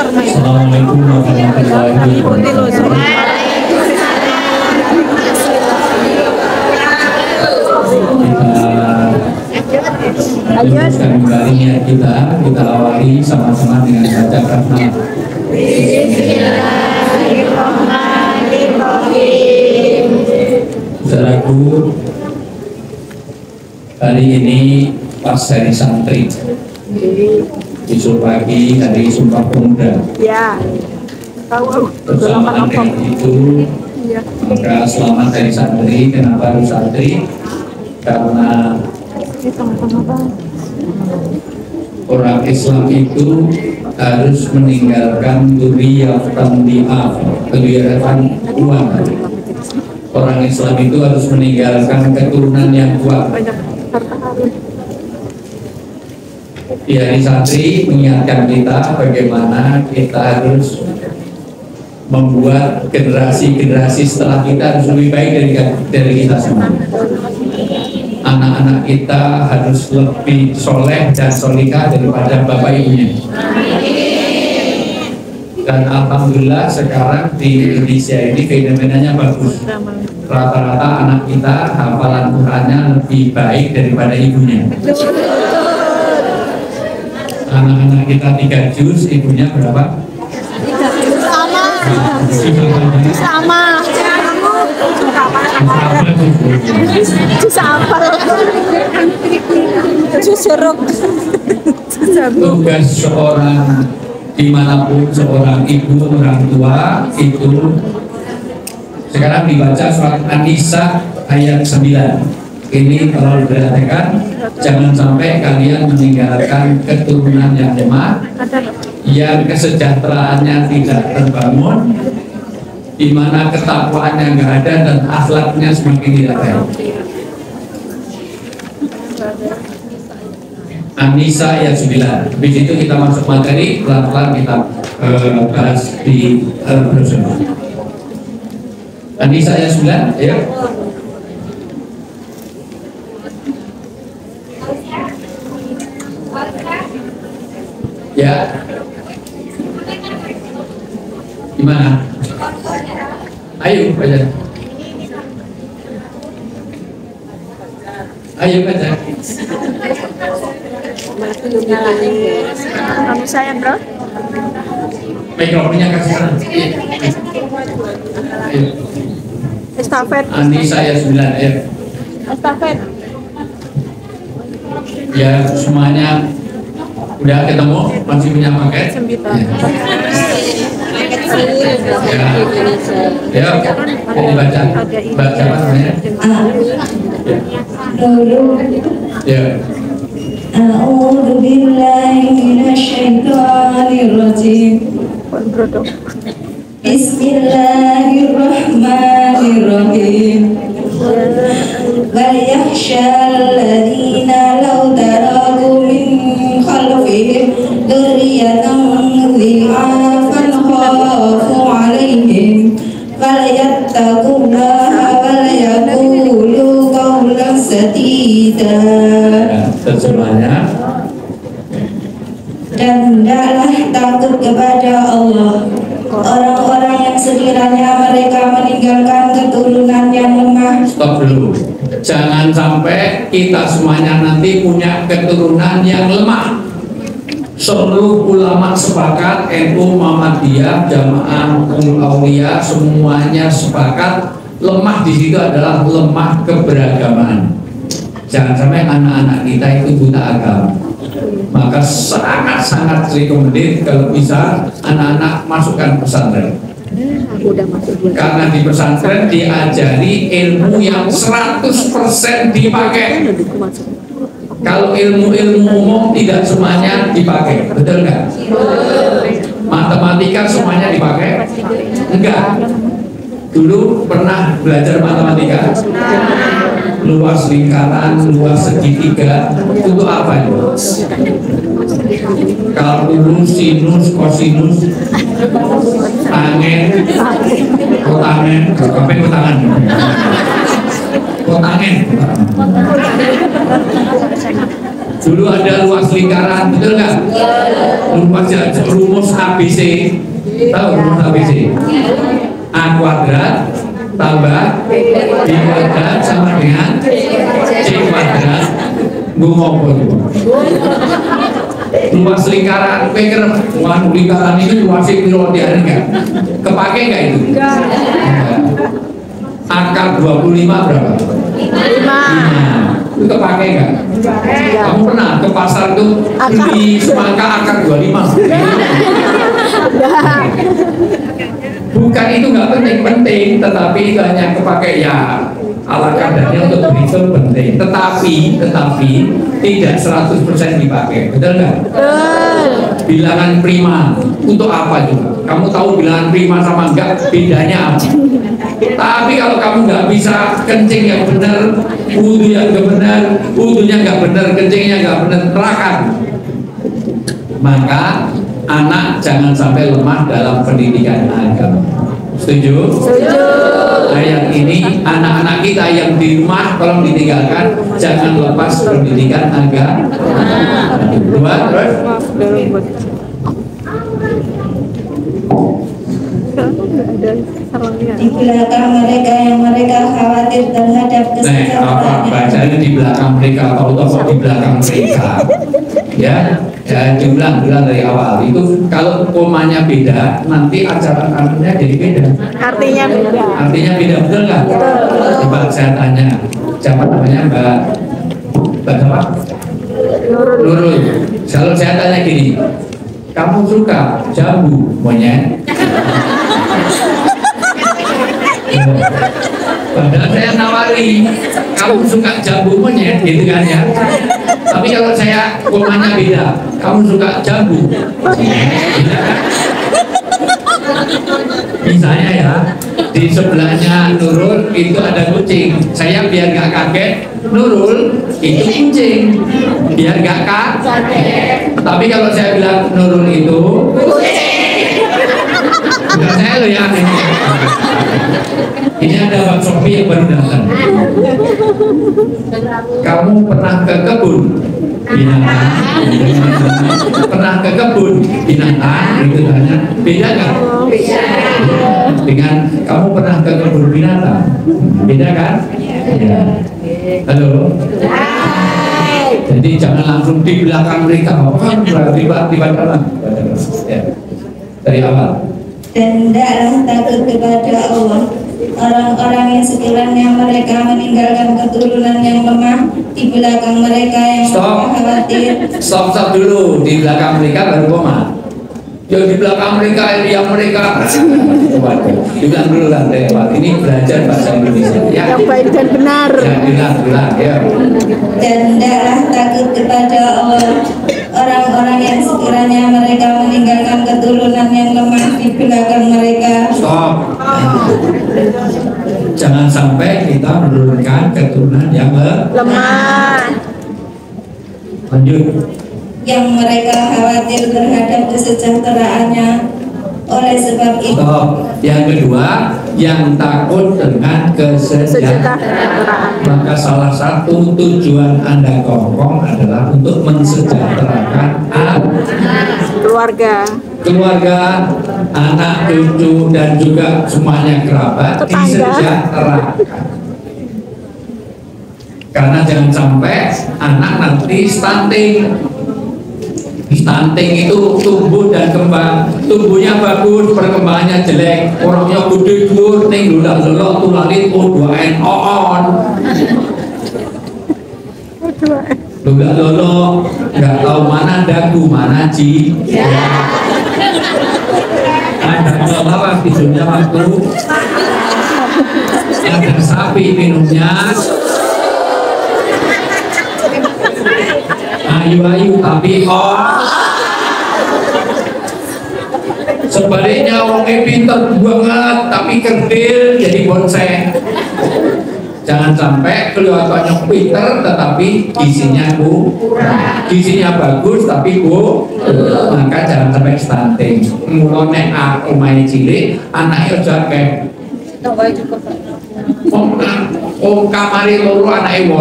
Assalamualaikum warahmatullahi wabarakatuh. Kita teruskan kembali niat kita awali sama-sama dengan baca kata Bismillahirrahmanirrahim. Saudaraku, hari ini pas hari santri, besok pagi hari Sumpah Pemuda. Ya, tahu. Bersamaan dengan itu, maka selamat hari santri. Kenapa harus santri? Karena orang Islam itu harus meninggalkan dzurriyyatan li'af, keturunan uang. Orang Islam itu harus meninggalkan keturunan yang kuat. Di hari santri mengingatkan kita bagaimana kita harus membuat generasi-generasi setelah kita harus lebih baik dari kita semua. Anak-anak kita harus lebih soleh dan solihah daripada bapak ibunya. Dan alhamdulillah sekarang di Indonesia ini fenomenanya bagus. Rata-rata anak kita hafalan Qurannya lebih baik daripada ibunya. Anak-anak kita 3 juz, ibunya berapa? Sama. Tugas seorang dimanapun seorang ibu orang tua itu sekarang dibaca surat An-Nisa ayat 9. Ini kalau diperhatikan, jangan sampai kalian meninggalkan keturunan yang lemah, yang kesejahteraannya tidak terbangun, di mana ketakwaannya nggak ada dan akhlaknya semakin tidak baik. An-Nisa ayat 9. Di situ kita masuk materi, pelan-pelan kita bahas di bersama. An-Nisa ayat 9, ya. Ya, gimana? Ayo baca. Ayo baca. Kamu saya, bro. Mikrofonnya kasih sana. Estafet. An-Nisa ayat 9 ya. Estafet. Ya, semuanya udah ketemu, masih punya paket? Ya, jadi baca apa namanya? Ya. A'udzu billahi minasyaitonir rajim. Bismillahirrahmanirrahim. Bal yakhshal ladzina law taraku min khalfihim dzurriyyatan dhi'afan khafu 'alaihim falyattaqullaha wa yaqulu qawlan sadida. Terjemahnya, dan hendaklah takut kepada Allah orang-orang yang sekiranya mereka meninggalkan keturunan yang lemah. stop dulu. Jangan sampai kita semuanya nanti punya keturunan yang lemah. Seluruh ulama sepakat, NU, Muhammadiyah, Jamaah Ul Aulia, semuanya sepakat lemah di situ adalah lemah keberagaman. Jangan sampai anak-anak kita itu buta agama. Maka sangat-sangat rekomendasi kalau bisa anak-anak masukkan pesantren. Karena di pesantren diajari ilmu yang 100% dipakai. Kalau ilmu-ilmu umum tidak semuanya dipakai, betul nggak? Matematika semuanya dipakai? Enggak. Dulu pernah belajar matematika? Luas lingkaran, luas segitiga, itu apa itu? Kalkulus, sinus, kosinus, tangen, kotangen, apa kotangan? Kotangen. Dulu ada luas lingkaran, betul nggak? Rumus ABC, tahu rumus ABC? A kuadrat tambah B kuadrat sama dengan C kuadrat. Gue ngobrol. Luas lingkaran, pikir lingkaran ini luasnya kilo enggak? Kepake nggak itu? Enggak. Akar 25 berapa? 5. Itu kepake nggak? Kamu pernah ke pasar tuh beli semangka akar 25? Bukan itu nggak penting, tetapi itu hanya kepake ya. Ala kadarnya untuk berhitung penting, tetapi tidak 100% dipakai, betul nggak? Bilangan prima untuk apa juga? Kamu tahu bilangan prima sama enggak bedanya apa? Tapi kalau kamu nggak bisa kencing yang benar, wudhu yang nggak benar, wudhunya nggak benar, kencingnya nggak benar, neraka. Maka anak jangan sampai lemah dalam pendidikan agama. Setuju? Setuju. Ayat ini anak-anak kita yang di rumah tolong ditinggalkan, jangan lepas pendidikan agama. Dua, terus. Di belakang mereka yang mereka khawatir terhadap apa bacanya di belakang mereka, tahu-tahu di belakang mereka. Ya, jangan diulang dari awal. Itu kalau komanya beda, nanti acara kanunya jadi beda. Artinya beda. Artinya beda, betul nggak? Coba saya tanya, siapa namanya Mbak apa? Nurul. Kalau saya tanya gini, kamu suka jambu monyet? Padahal saya nawari, kamu suka jambu monyet, gitu kan ya? Tapi kalau saya komanya beda, kamu suka jambu, beda kan? Misalnya ya, di sebelahnya Nurul itu ada kucing, saya biar gak kaget, Nurul itu kucing, biar gak kaget. Tapi kalau saya bilang Nurul itu kucing, bukan saya loh yang ini ada Bang Sofi yang baru datang. Kamu pernah ke kebun binatang? Pernah ke kebun binatang? Itu tanya. Beda nggak? Beda. Dengan kamu pernah ke kebun binatang? Beda kan? Ya. Halo. Jadi jangan langsung di belakang mereka. Tiba-tiba ya. Dari awal. Dan hendaklah takut kepada Allah orang-orang yang sekiranya mereka meninggalkan keturunan yang lemah di belakang mereka yang khawatir. Stop dulu, di belakang mereka baru koma. Yang di belakang mereka yang mereka dibilang dulu lah ini belajar bahasa Indonesia ya. Yang baik dan benar. Ya, bilang ya. Dan hendaklah takut kepada Allah orang-orang yang sekiranya mereka meninggalkan keturunan yang lemah di belakang mereka. Stop. Jangan sampai kita menurunkan keturunan yang lemah. Lanjut. Yang mereka khawatir terhadap kesejahteraannya. Oleh sebab itu, yang kedua, yang takut dengan kesejahteraan. Maka salah satu tujuan Anda kongkong adalah untuk mensejahterakan keluarga, anak, cucu, dan juga semuanya kerabat disejahterakan. Karena jangan sampai anak nanti stunting. Stunting itu tumbuh dan kembang, tumbuhnya bagus, perkembangannya jelek, orangnya gede dur, ning lulak-lulak tulalit O2N on. Lulak-lulak, nggak tahu mana dagu, mana ji. Ada apa tidurnya waktu? Ada sapi minumnya. Ayu-ayu tapi sebaliknya orangnya pintar banget tapi kerdil jadi bonsai. Jangan sampai kelihatannya pintar tetapi gizinya gizinya bagus tapi maka jangan sampai stunting. Mulane aku main cilik anaknya jakek kamari loro anaknya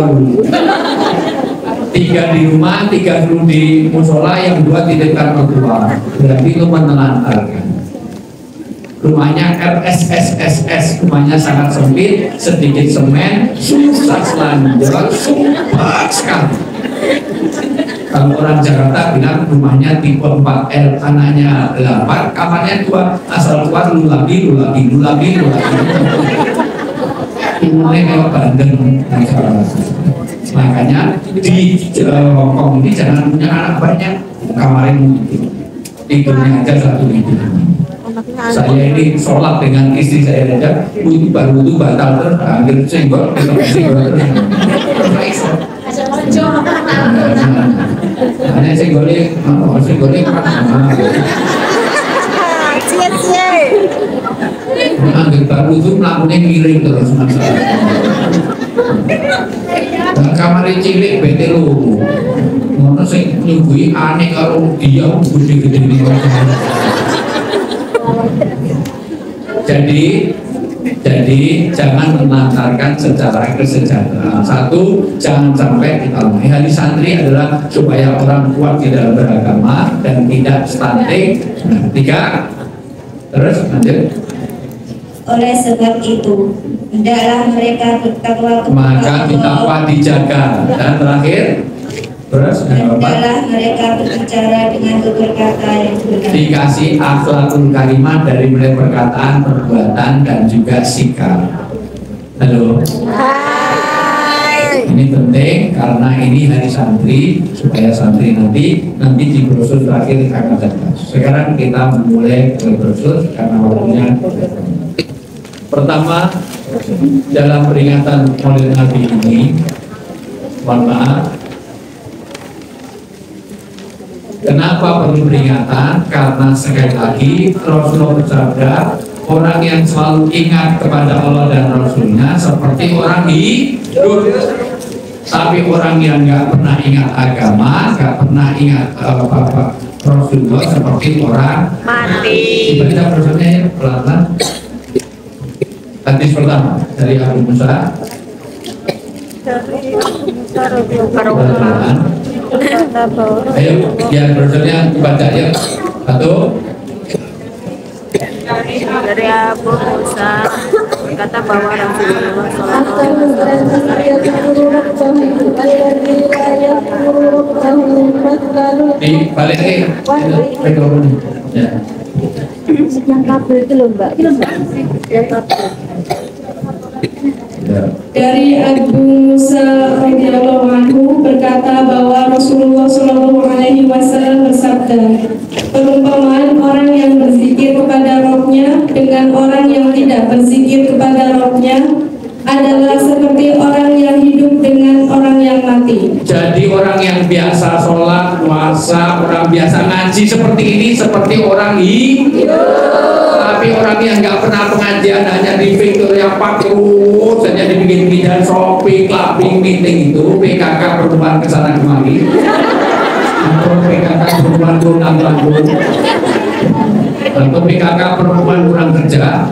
8. 3 di rumah, 3 dulu di musola, yang 2 titipkan mertua. Berarti itu menelantarkan. Rumahnya RSSSS, rumahnya sangat sempit, sedikit semen, susah selanjutnya, sumpah sekali. Kalau orang Jakarta bilang rumahnya tipe 4L, anaknya 8, kamarnya 2, asal keluar lu lagi. Ini kayak bandeng. Makanya di Hongkong ini jangan punya anak banyak, kamarnya tidurnya aja 1 itu. Saya ini sholat dengan istri saya aja, itu baru itu batal terus, akhir senggol terus. Hanya senggolnya akhir baru itu melakukannya miring terus masalah. Kamarnya cilik bete lu, mana sih nyubui aneh kalau dia gede-gede di jadi jangan menelantarkan secara kesejahteraan. 1, jangan sampai kita hari santri adalah supaya orang kuat di dalam beragama dan tidak stunting. 3, terus lanjut. Oleh sebab itu, hendaklah mereka bertakwa maka ditakwa dijaga. Dan terakhir, terus hendaklah mereka berbicara dengan tutur kata yang benar. Dikasih akhlakul karimah dari mulai perkataan, perbuatan, dan juga sikap. Halo. Ini penting karena ini hari santri, supaya santri nanti di brosur terakhir akan jelas. Sekarang kita memulai ke brosur karena waktunya. Pertama, dalam peringatan Maulid Nabi ini, mohon maaf, kenapa perlu peringatan? Karena sekali lagi Rasulullah bersabda, orang yang selalu ingat kepada Allah dan Rasulnya seperti orang hidup. Tapi orang yang nggak pernah ingat agama, nggak pernah ingat Rasulullah seperti orang mati. Kita bersama ya, pelan-pelan. Hadis pertama dari Abu Musa. Ayo, biar browsernya dibaca ya. 1. Dari Abu Musa berkata bahwa Rasulullah Balik lagi. Ya. yang kabel itu loh Mbak. Yang kabel. Dari Abu Musa radhiyallahu anhu berkata bahwa Rasulullah Shallallahu Alaihi Wasallam bersabda, perumpamaan orang yang berzikir kepada Rabb-nya dengan orang yang tidak berzikir kepada Rabb-nya adalah seperti orang yang hidup dengan orang yang mati. Jadi orang yang biasa sholat, puasa, orang biasa ngaji seperti ini seperti orang hidup. Tapi orang yang nggak pernah pengajian, hanya di Victoria Park terus, hanya dibikin-bikin shopping, clubbing, meeting itu, PKK pertemuan kesana kemari, atau PKK pertemuan kurang lanjut, atau PKK pertemuan kurang kerja.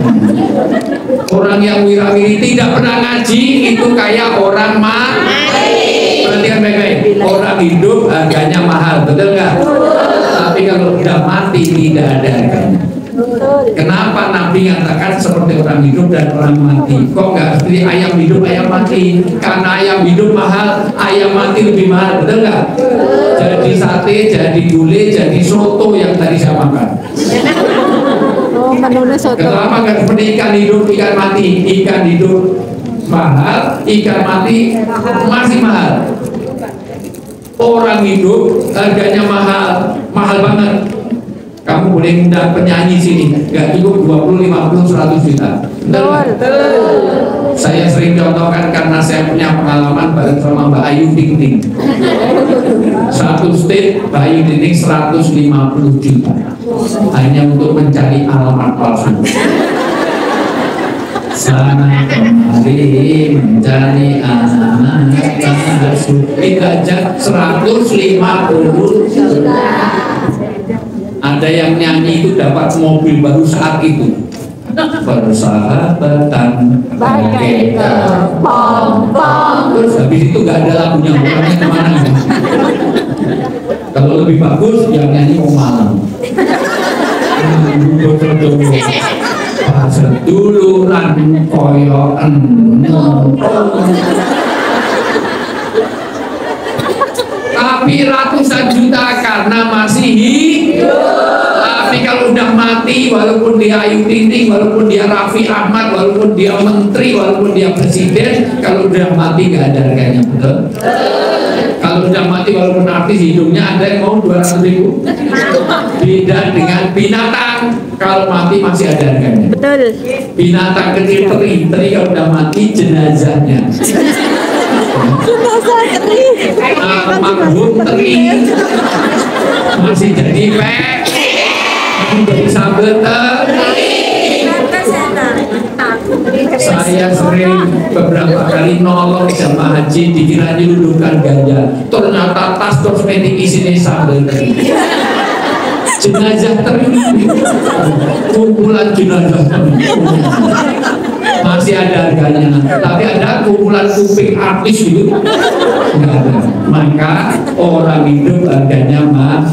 Orang yang wirawiri tidak pernah ngaji itu kayak orang mati. Perhatikan baik-baik, orang hidup harganya mahal, betul nggak? Tapi kalau udah mati tidak ada harganya. Kenapa Nabi mengatakan seperti orang hidup dan orang mati? Kok nggak seperti ayam hidup, ayam mati? Karena ayam hidup mahal, ayam mati lebih mahal, betul nggak? Jadi sate, jadi gulai, jadi soto yang tadi saya makan. Oh, menunya soto. Kenapa nggak seperti ikan hidup, ikan mati? Ikan hidup mahal, ikan mati masih mahal. Orang hidup harganya mahal, mahal banget. Kamu boleh undang penyanyi sini, nggak cukup 20, 50, 100 juta. Betul. Saya sering contohkan karena saya punya pengalaman bareng sama Mbak Ayu Ting Ting. Satu state Mbak Ayu Ting Ting 150 juta hanya untuk mencari alamat palsu. Sana kemari mencari alamat palsu, dikajak 150 juta. Ada yang nyanyi itu dapat mobil baru saat itu. persahabatan bagai kepompong. Terus habis itu nggak ada lagunya, orangnya kemana ya? Kalau lebih bagus yang nyanyi mau malam. Seduluran koyo tapi ratusan juta karena masih hidup. Tapi kalau udah mati, walaupun dia Ayu Ting Ting, walaupun dia Raffi Ahmad, walaupun dia menteri, walaupun dia presiden, kalau udah mati nggak ada harganya, betul? Kalau udah mati walaupun artis hidungnya ada yang mau 200.000. Beda dengan binatang, kalau mati masih ada harganya. Betul. Binatang kecil teri kalau udah mati jenazahnya. Almarhum teri masih jadi pek, jadi sambal teri. Saya sering beberapa kali nolong jamaah haji dikira nyelundupkan ganja, ternyata tas kosmetik isinya sambal teri. Jenazah teri, kumpulan jenazah teri masih ada harganya, tapi ada kumpulan kuping artis gitu nggak ada. Maka orang hidup harganya mahal.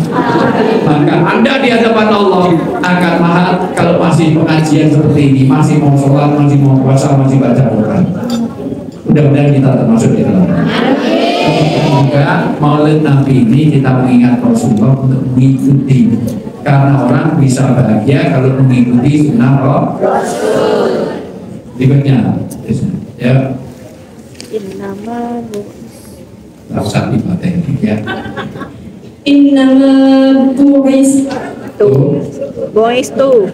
Maka Anda di hadapan Allah akan mahal kalau masih pengajian seperti ini, masih mau sholat, masih mau puasa, masih baca Quran. Mudah-mudahan kita termasuk di dalam. Semoga Maulid Nabi ini kita mengingat Rasulullah untuk mengikuti, karena orang bisa bahagia kalau mengikuti sunnah Rasul. Berikutnya, ya. Innama Rasa di materi, ya. Innama bu'is tuh. Boys tuh.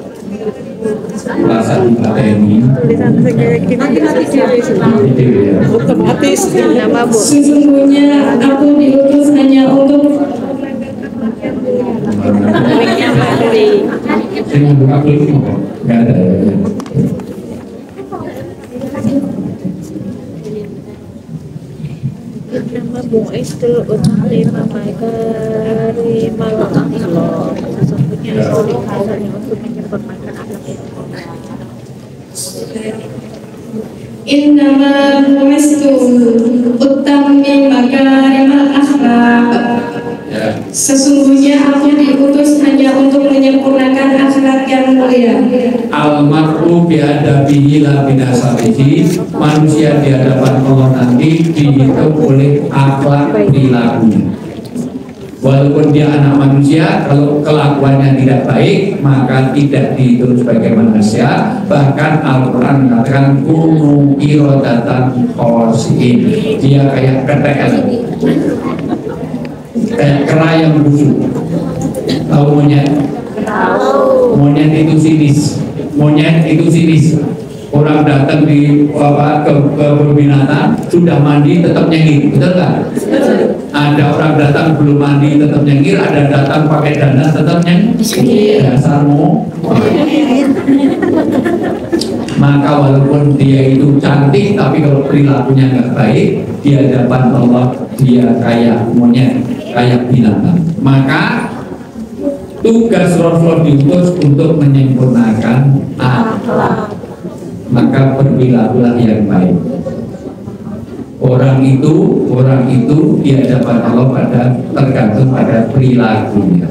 Rasa di materi. Tulisan segala gini Ya. otomatis nama bu. sesungguhnya aku diutus hanya untuk Miliknya Madri. Saya mau buka dulu, nggak ada. Nama Boys tuh utamanya karimal Allah. Sesungguhnya Allah hanya untuk menyempurnakan akhlak itu. innama bu'istu utammim makarimal akhlaq. Ya. Sesungguhnya aku diutus hanya untuk menyempurnakan akhlak yang mulia. Almarhum biadabihi la binasabihi. Manusia di hadapan Allah nanti dihitung oleh akhlak perilakunya. Walaupun dia anak manusia, kalau kelakuannya tidak baik, maka tidak dihitung sebagai manusia. Bahkan Al-Quran mengatakan kunu irodatan khosiin. Dia kayak ketel, kayak kera yang busuk. Tahu monyet? Monyet itu sinis. Monyet itu sinis. Orang datang di ke binatang sudah mandi tetap nyengir, betul nggak? Ada orang datang belum mandi tetap nyengir, ada datang pakai dandan tetap nyengir. Dasarmu. Maka walaupun dia itu cantik, tapi kalau perilakunya nggak baik, di hadapan Allah dia kayak monyet, kayak binatang. Maka tugas Rasul diutus untuk menyempurnakan akhlak. Maka berperilakulah yang baik. Orang itu di hadapan Allah tergantung pada perilakunya.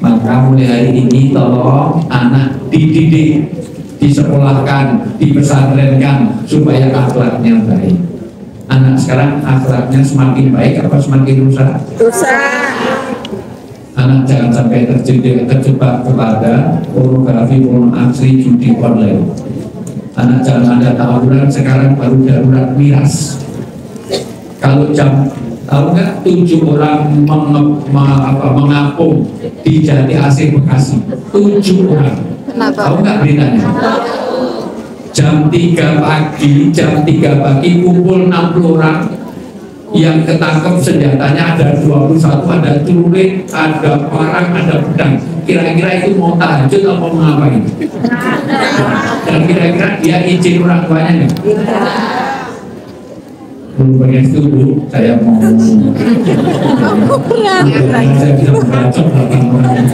Maka mulai hari ini tolong anak dididik, disekolahkan, dipesantrenkan supaya akhlaknya baik. Anak sekarang akhlaknya semakin baik apa semakin rusak? Rusak. Anak jangan sampai terjebak kepada pornografi, pornografi, judi online. Anak jangan ada tawuran, sekarang baru darurat miras. Kalau tahu nggak 7 orang mengapung di Jati Asih Bekasi, 7 orang. Tahu nggak beritanya? Jam 3 pagi kumpul 60 orang. Yang ketangkep senjatanya ada 21, ada celurit, ada parang, ada pedang. Kira-kira itu mau tahajud atau mau ngapain? Dan kira-kira dia izin orang tuanya nggak? Belum bagian setuju, saya mau saya bisa membacok 8 orang.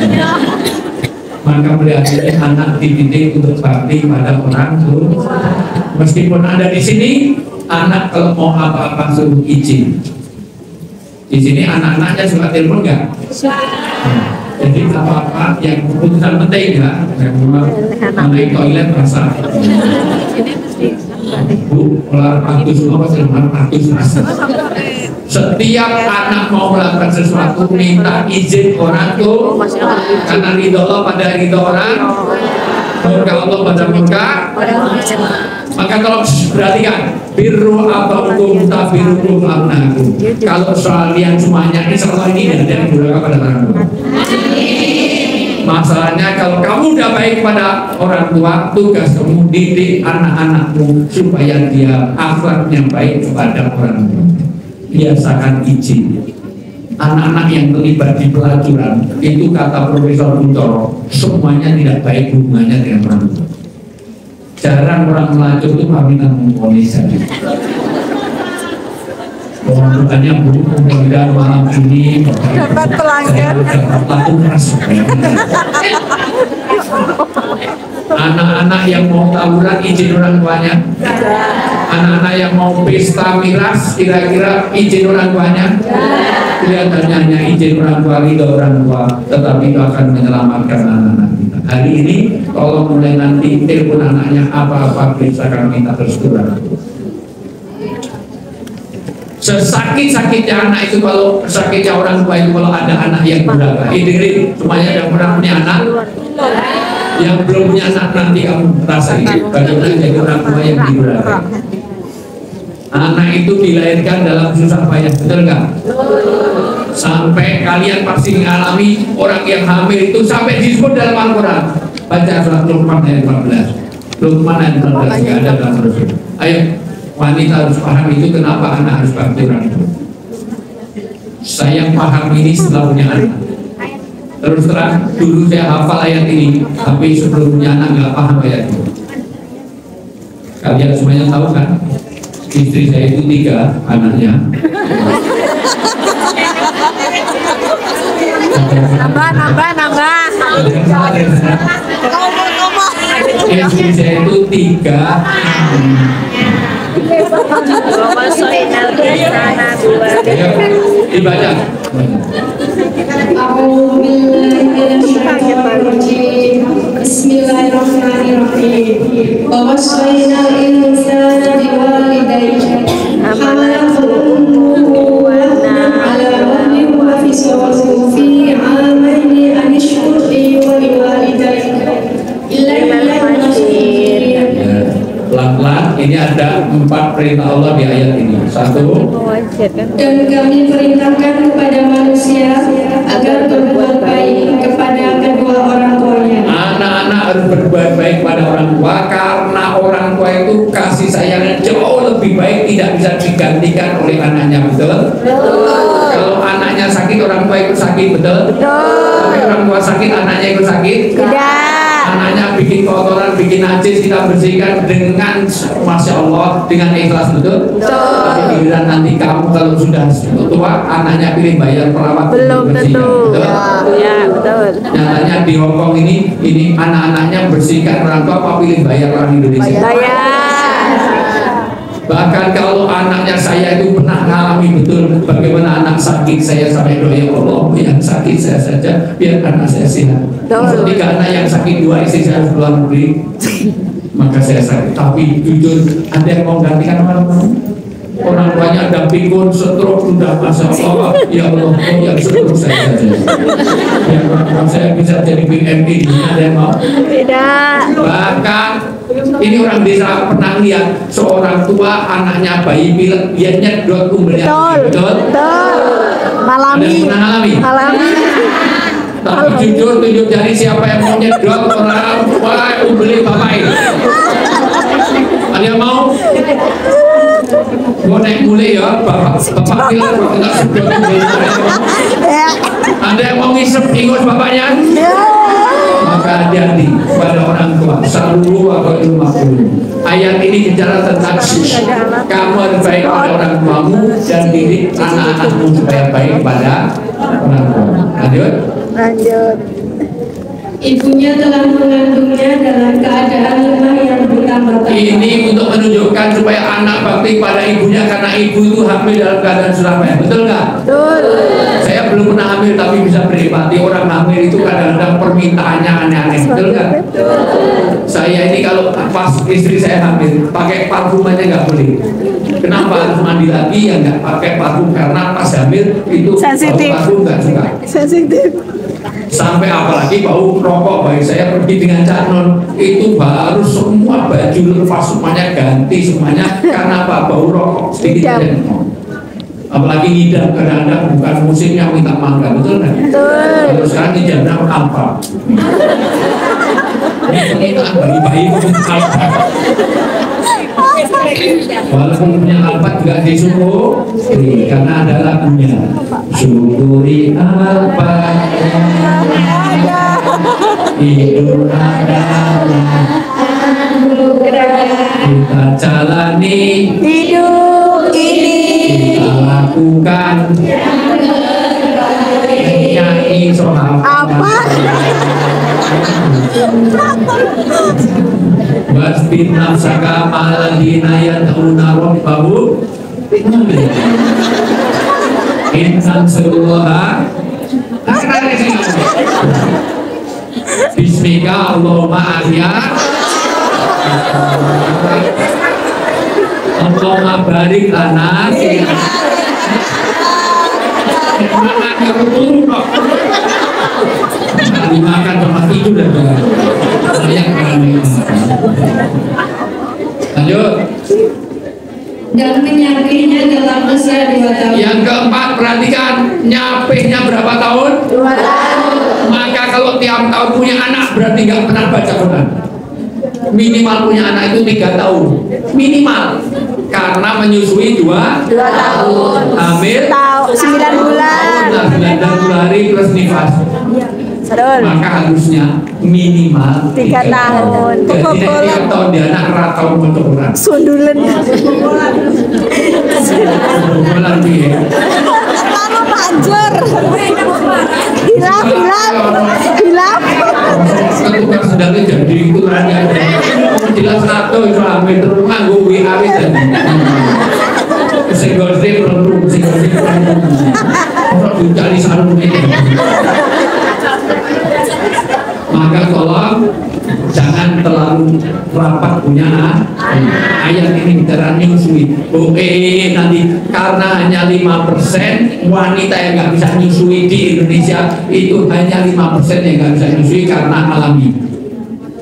Maka berarti anak dididik untuk bakti pada orang tua. Meskipun ada di sini, anak kalau mau apa-apa suruh izin. Di sini anak-anaknya suka telepon nggak? Jadi apa-apa yang keputusan penting ya, yang memang mengenai toilet rasa. Bu, olahraga semua pasti olahraga. Setiap anak mau melakukan sesuatu minta izin orang tua, karena ridho Allah pada ridho orang, murka Allah pada murka. Maka kalau perhatikan, birru abaukum tabirukum abnakum. Kalau soal yang semuanya insya Allah ini tidak ada durhaka pada orang tua. Masalahnya kalau kamu udah baik pada orang tua, tugas kamu didik anak-anakmu supaya dia akhlaknya baik kepada orang tua. Biasakan izin. Anak-anak yang terlibat di pelacuran itu kata Profesor Kuntoro, semuanya tidak baik hubungannya dengan orang tua. Jarang orang melacur itu pamitan memponis saja. Orang tuanya Bu, kemudian malam ini dapat pelanggan, dapat laku keras. Anak-anak yang mau tawuran izin orang tuanya. Anak-anak yang mau pesta miras kira-kira izin orang tuanya. Kelihatannya hanya izin orang tua, ridho orang tua, tetapi itu akan menyelamatkan anak-anak kita. Hari ini tolong mulai nanti telepon anaknya apa-apa bisa kami minta terus kurang. Sesakit-sakitnya anak itu, kalau sakitnya orang tua itu kalau ada anak yang durhaka. Dengerin, semuanya yang pernah punya anak, yang belum punya anak nanti kamu rasain bagaimana jadi orang tua yang durhaka. Anak itu dilahirkan dalam susah payah, betul nggak? Sampai kalian pasti mengalami orang yang hamil itu sampai disebut dalam Al-Quran. Baca surat Luqman ayat 14. Luqman ayat 14 nggak ada dalam Rasul. Ayo. Wanita harus paham itu kenapa anak harus bakti orang tua. Saya paham ini setelah punya anak. Terus terang, dulu saya hafal ayat ini, tapi sebelum punya anak nggak paham ayat itu. Kalian semuanya tahu kan? Istri saya itu 3 anaknya. Nambah. Istri saya itu 3. Dibaca. Bismillahirrahmanirrahim. Wa wasainal insana biwalidayhi hamalathu ummuhu wahnan ala wahnin wa fisaluhu fi 'amaini an ishkur li wa liwalidayka ilayya al-masir. Pelan-pelan, ini ada 4 perintah Allah di ayat ini. 1, Dan kami perintahkan kepada manusia agar berbuat baik kepada kedua orang tuanya. anak-anak harus berbuat baik pada orang tua, karena orang tua itu kasih sayangnya jauh lebih baik, tidak bisa digantikan oleh anaknya, betul? Kalau anaknya sakit, orang tua ikut sakit, betul? Tapi orang tua sakit, anaknya ikut sakit? Tidak. Anaknya bikin kotoran, bikin najis, kita bersihkan dengan Masya Allah, dengan ikhlas, betul? Tapi giliran nanti kamu kalau sudah tua, anaknya pilih bayar perawat, Belum tentu. betul? Ya, betul. Nyatanya di Hongkong ini anak-anaknya bersihkan orang tua, apa pilih bayar orang Indonesia? Bayar. Bahkan kalau anaknya saya itu pernah mengalami betul bagaimana anak sakit, saya sampai doa, ya Allah, yang sakit saya saja, biar anak saya sehat. Untuk 3 anak yang sakit, 2 istri saya harus keluar negeri, maka saya sakit. Tapi jujur, ada yang mau gantikan orang tuanya ada pikun, stroke, sudah Masya Allah, ya Allah, yang stroke saya saja. Yang orang tua saya bisa jadi BMI, ada yang mau? Tidak. Bahkan ini orang desa pernah lihat seorang tua anaknya bayi pilek, dia nyedot umbelnya. Betul. Ada yang pernah alami? Tapi jujur, tunjuk jari siapa yang mau nyedot orang tua umbelnya bapak ini. Ada yang mau? Mau naik mulai ya, bapak pilek kok enggak sedot umbelnya. Ada yang mau ngisep ingus bapaknya? Maka hati-hati pada orang tua. Selalu atau ilmu. Ayat ini bicara tentang kamu harus baik pada orang tuamu dan didik anak-anakmu supaya baik pada orang tua. Lanjut. Ibunya telah mengandungnya dalam keadaan lemah yang bertambah-tambah. Ini untuk menunjukkan supaya anak bakti pada ibunya, karena ibu itu hamil dalam keadaan susah payah. Betul nggak? Betul. Saya belum pernah hamil tapi bisa berempati. Orang hamil itu kadang-kadang permintaannya aneh-aneh. Betul nggak? Saya ini kalau pas istri saya hamil pakai parfum aja nggak boleh. Kenapa harus mandi lagi? Ya nggak pakai parfum karena pas hamil itu Sensitif. parfum nggak suka. Sensitif. Sampai apalagi bau rokok, baik saya pergi dengan Cak Non itu baru semua baju lepas semuanya ganti semuanya karena apa? Bau rokok sedikit aja. Apalagi ngidam kadang-kadang bukan musimnya minta mangga, betul nggak? Betul. Kalau sekarang ngidamnya apa? Ini bayi-bayi apa? Walaupun punya alpat juga disuruh karena ada lagunya syukuri alpat hidup adalah kita jalani Hidup ini kita lakukan nyanyi soal apa? Wasbir nafsaka maladina yad'una rabbahu insan seluruh bismika Allahumma ahya Allahumma barik lana dimakan sama tidur dan sayang lanjut. Dan menyapihnya dalam usia 2 tahun. Yang keempat, perhatikan nyapihnya berapa tahun? 2 tahun. Maka kalau tiap tahun punya anak berarti nggak pernah baca Quran. Minimal punya anak itu 3 tahun minimal, karena menyusui 2 tahun. hamil 9 bulan. 9 dan 10 hari plus nifas. Betul. Maka harusnya minimal 3 tahun. Jadi tiap tahun dia anak ratau untuk Quran. Sundulan. Bulan dia. Lama banjir. Hilaf. Ketukar sedangnya jadi ukurannya jelas satu itu hamil terus nganggo WA dan sing gosip perlu dicari sarung ini. Maka tolong jangan terlalu rapat punya ayat ini bicara nyusui. Nanti karena hanya 5% wanita yang nggak bisa nyusui di Indonesia, itu hanya 5% yang nggak bisa nyusui karena alami,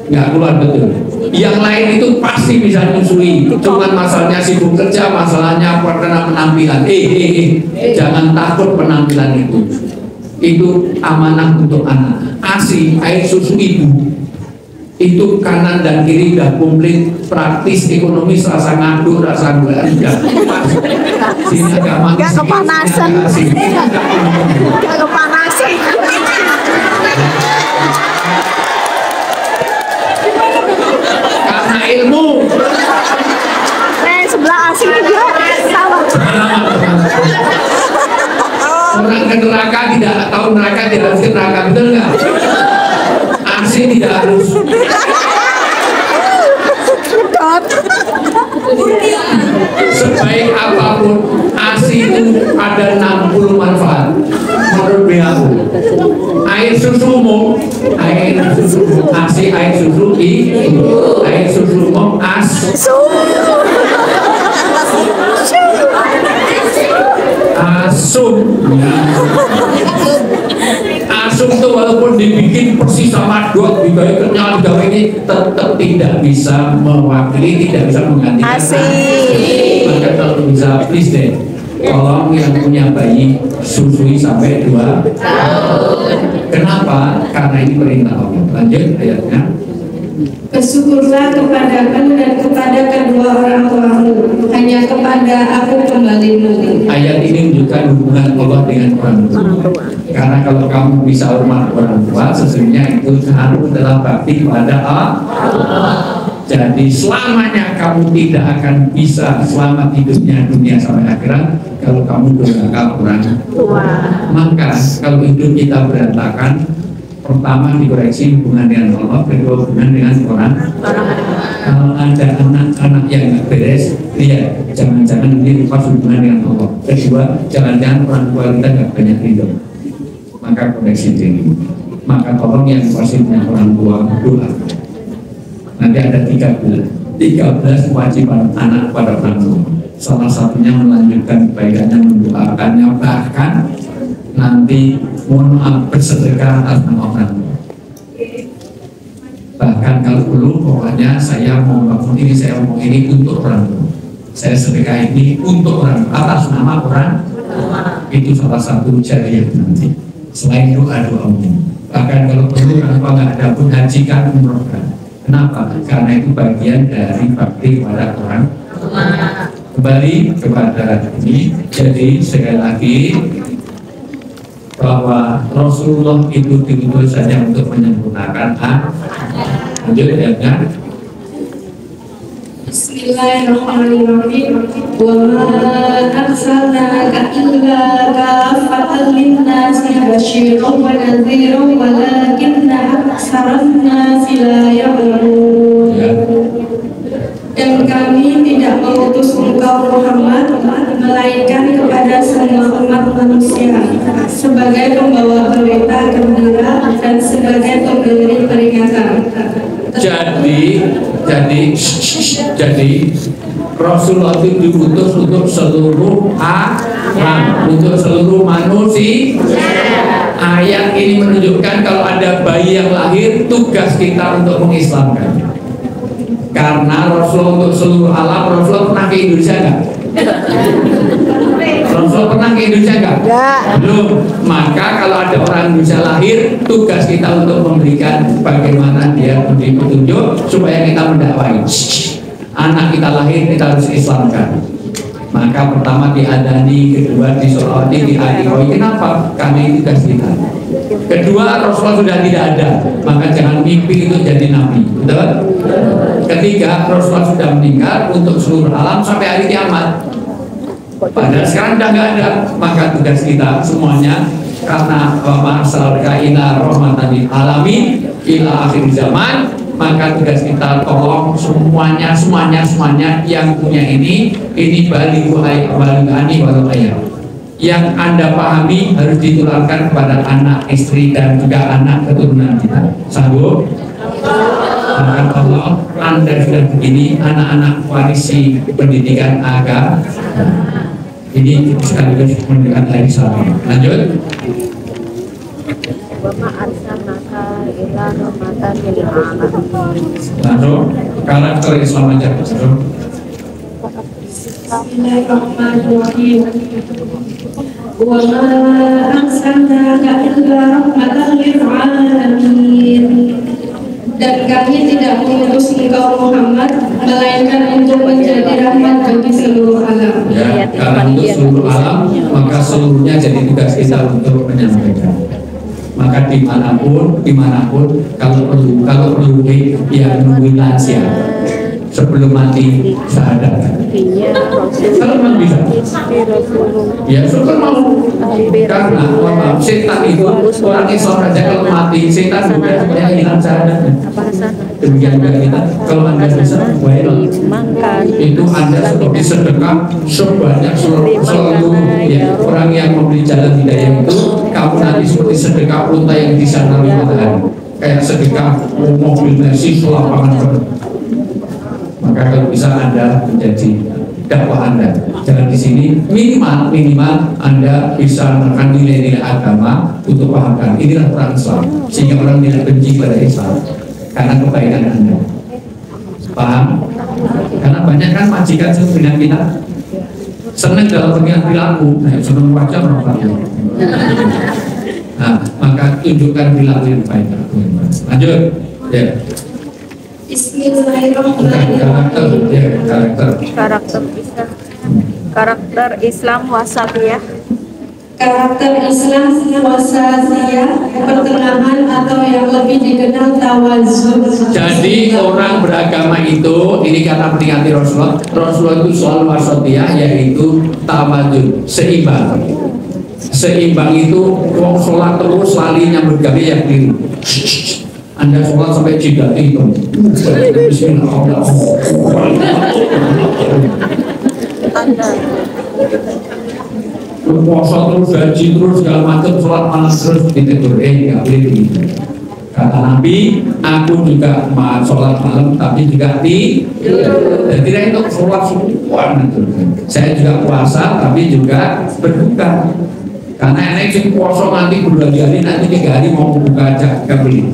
nggak keluar betul. Yang lain itu pasti bisa nyusui, cuman masalahnya sibuk kerja, masalahnya karena penampilan. Jangan takut penampilan itu amanah untuk anak. ASI, air susu ibu itu kanan dan kiri udah komplit, praktis, ekonomis, rasa ngaduk, rasa gula udah sini agak manis, Gak kepanasan. Gak kepanasan. karena ilmu. Sebelah asing juga sama. Orang ke neraka tidak tahu neraka, tidak harus ke neraka, betul nggak? ASI tidak harus. Sebaik apapun ASI itu ada 60 manfaat menurut WHO. Air susumu, ASI air susu air susumu asum itu walaupun dibikin persis sama dot digawe ini tetap tidak bisa mewakili, tidak bisa menggantikan ASI. maka kalau bisa please deh tolong yang punya bayi susui sampai 2 tahun. Kenapa? Karena ini perintah Allah. Lanjut ayatnya. Bersyukurlah kepadaku dan kepada kedua orang tuamu, hanya kepada aku kembalimu. Ayat ini menunjukkan hubungan Allah dengan orang tua. Karena kalau kamu bisa hormat orang tua, sesungguhnya itu harus dalam bakti pada Allah. Jadi selamanya kamu tidak akan bisa selamat hidupnya dunia sampai akhirat kalau kamu durhaka orang tua. Maka kalau hidup kita berantakan, Pertama dikoreksi hubungan dengan Allah, kedua hubungan dengan orang. Kalau ada anak-anak yang nggak beres, lihat jangan-jangan ini pas hubungan dengan Allah. Kedua, jangan-jangan orang tua kita nggak banyak ridho. Maka koreksi diri. Maka tolong yang masih punya orang tua doa. Nanti ada 13 kewajiban anak pada orang tua. Salah satunya melanjutkan kebaikannya, mendoakannya, bahkan nanti mohon maaf bersedekah atas nama orang tua. Bahkan kalau perlu pokoknya saya mau bangun ini, saya mau ini untuk orang tua. Saya sedekah ini untuk orang tua, atas nama orang. Itu salah satu jariah nanti. Selain doa-doa umum. Bahkan kalau perlu orang tua nggak ada pun hajikan umrohkan. Kenapa? Karena itu bagian dari bakti kepada orang. Kembali kepada ini, jadi sekali lagi bahwa Rasulullah itu diutus saja untuk menyempurnakan lanjut ya kan? Bismillahirrahmanirrahim. Wa ma arsalnaka illa kaffatan lin-nasi basyiran wa nadhiran walakinna aktsaran nasi la ya'lamun. Dan kami tidak mengutus engkau Muhammad melainkan kepada semua umat manusia sebagai pembawa berita gembira dan sebagai pemberi peringatan. Jadi Rasulullah itu diutus untuk seluruh alam, untuk seluruh manusia. Ayat ini menunjukkan kalau ada bayi yang lahir, tugas kita untuk mengislamkan. Karena Rasulullah untuk seluruh alam, Rasulullah pernah ke Indonesia nggak? Rasulullah pernah ke Indonesia nggak? Belum. Maka kalau ada orang Indonesia lahir, tugas kita untuk memberikan bagaimana dia memberi petunjuk supaya kita mendakwai. Anak kita lahir, kita harus Islamkan. Maka pertama diadani, kedua disolati, diadikoi. Kenapa? Karena itu tugas kita. Kedua, Rasulullah sudah tidak ada, maka jangan mimpi itu jadi nabi. Betul? Ketiga, Rasulullah sudah meninggal untuk seluruh alam sampai hari kiamat. Padahal sekarang sudah nggak ada, maka tugas kita semuanya karena masalahnya ila rahmatan lil alamin ila akhir zaman, maka tugas kita tolong semuanya yang punya ini balighu ani walau ayat. Yang Anda pahami harus ditularkan kepada anak, istri, dan juga anak keturunan kita. Sanggup? Maka Allah, Anda sudah begini, anak-anak warisi pendidikan agama. Ini sekaligus menunjukkan lagi salah. Lanjut. Lalu karakter Islam aja. Bismillahirrahmanirrahim. Wa ma arsalnaka illa rahmatan lil alamin. Dan kami tidak mengutus engkau Muhammad melainkan untuk menjadi rahmat bagi seluruh alam. Ya, karena untuk seluruh alam, maka seluruhnya jadi tugas kita untuk menyampaikan. Maka dimanapun, kalau perlu yang nungguin lansia sebelum mati syahadat. Kalau memang bisa, ya syukur mau. Karena setan itu orang Islam saja kalau mati setan juga supaya hilang syahadatnya. Demikian juga kita, kalau Anda bisa, itu Anda seperti sedekah sebanyak seluruh ya, orang yang membeli jalan hidayah itu, kamu nanti seperti sedekah unta yang di sana matahari, kayak sedekah mobil Mercy lapangan penuh. Maka kalau bisa Anda menjadi dakwah Anda, jangan di sini minimal Anda bisa menekan nilai-nilai agama untuk pahamkan inilah perang Islam sehingga orang tidak benci pada Islam karena kebaikan Anda. Paham? Karena banyak kan majikan dengan kita senang dalam bagian perilaku, senang wajah merokoknya. Nah, maka tunjukkan perilaku yang baik. Lanjut, ya. Bismillahirrahmanirrahim. Karakter Islam wasatiyah. Karakter Islam wasatiyah, pertengahan atau yang lebih dikenal tawazun. Jadi orang beragama itu, ini karena peringati Rasulullah itu soal wasatiyah, yaitu tawazun, seimbang. Seimbang itu wong sholat terus lali nyambut gawe yang keliru. Anda sholat sampai jidat itu puasa terus, gaji terus, segala macam, sholat malam terus ditegur, nggak boleh begitu. Kata Nabi, aku juga sholat malam tapi juga dan tidak itu sholat semua. Saya juga puasa tapi juga berbuka. Karena enak sih puasa nanti 2 hari, nanti 3 hari mau buka aja, nggak boleh.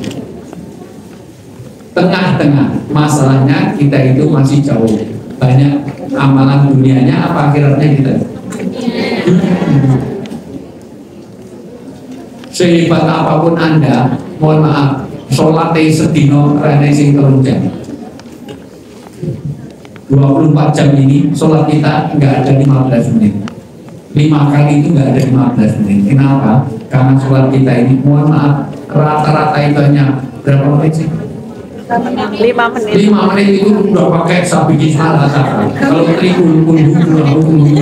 Tengah-tengah, masalahnya kita itu masih jauh. Banyak amalan dunianya, apa akhiratnya kita? Sehebat apapun Anda, mohon maaf, sholat sedino rene sing terunjang 24 jam ini, sholat kita nggak ada 15 menit. 5 kali itu nggak ada 15 menit. Kenapa? Karena sholat kita ini, mohon maaf, rata-rata itu hanya berapa menit sih? 5 menit. 5 menit itu udah pakai sapi kisah rata. Kalau terigu aku 2 menit,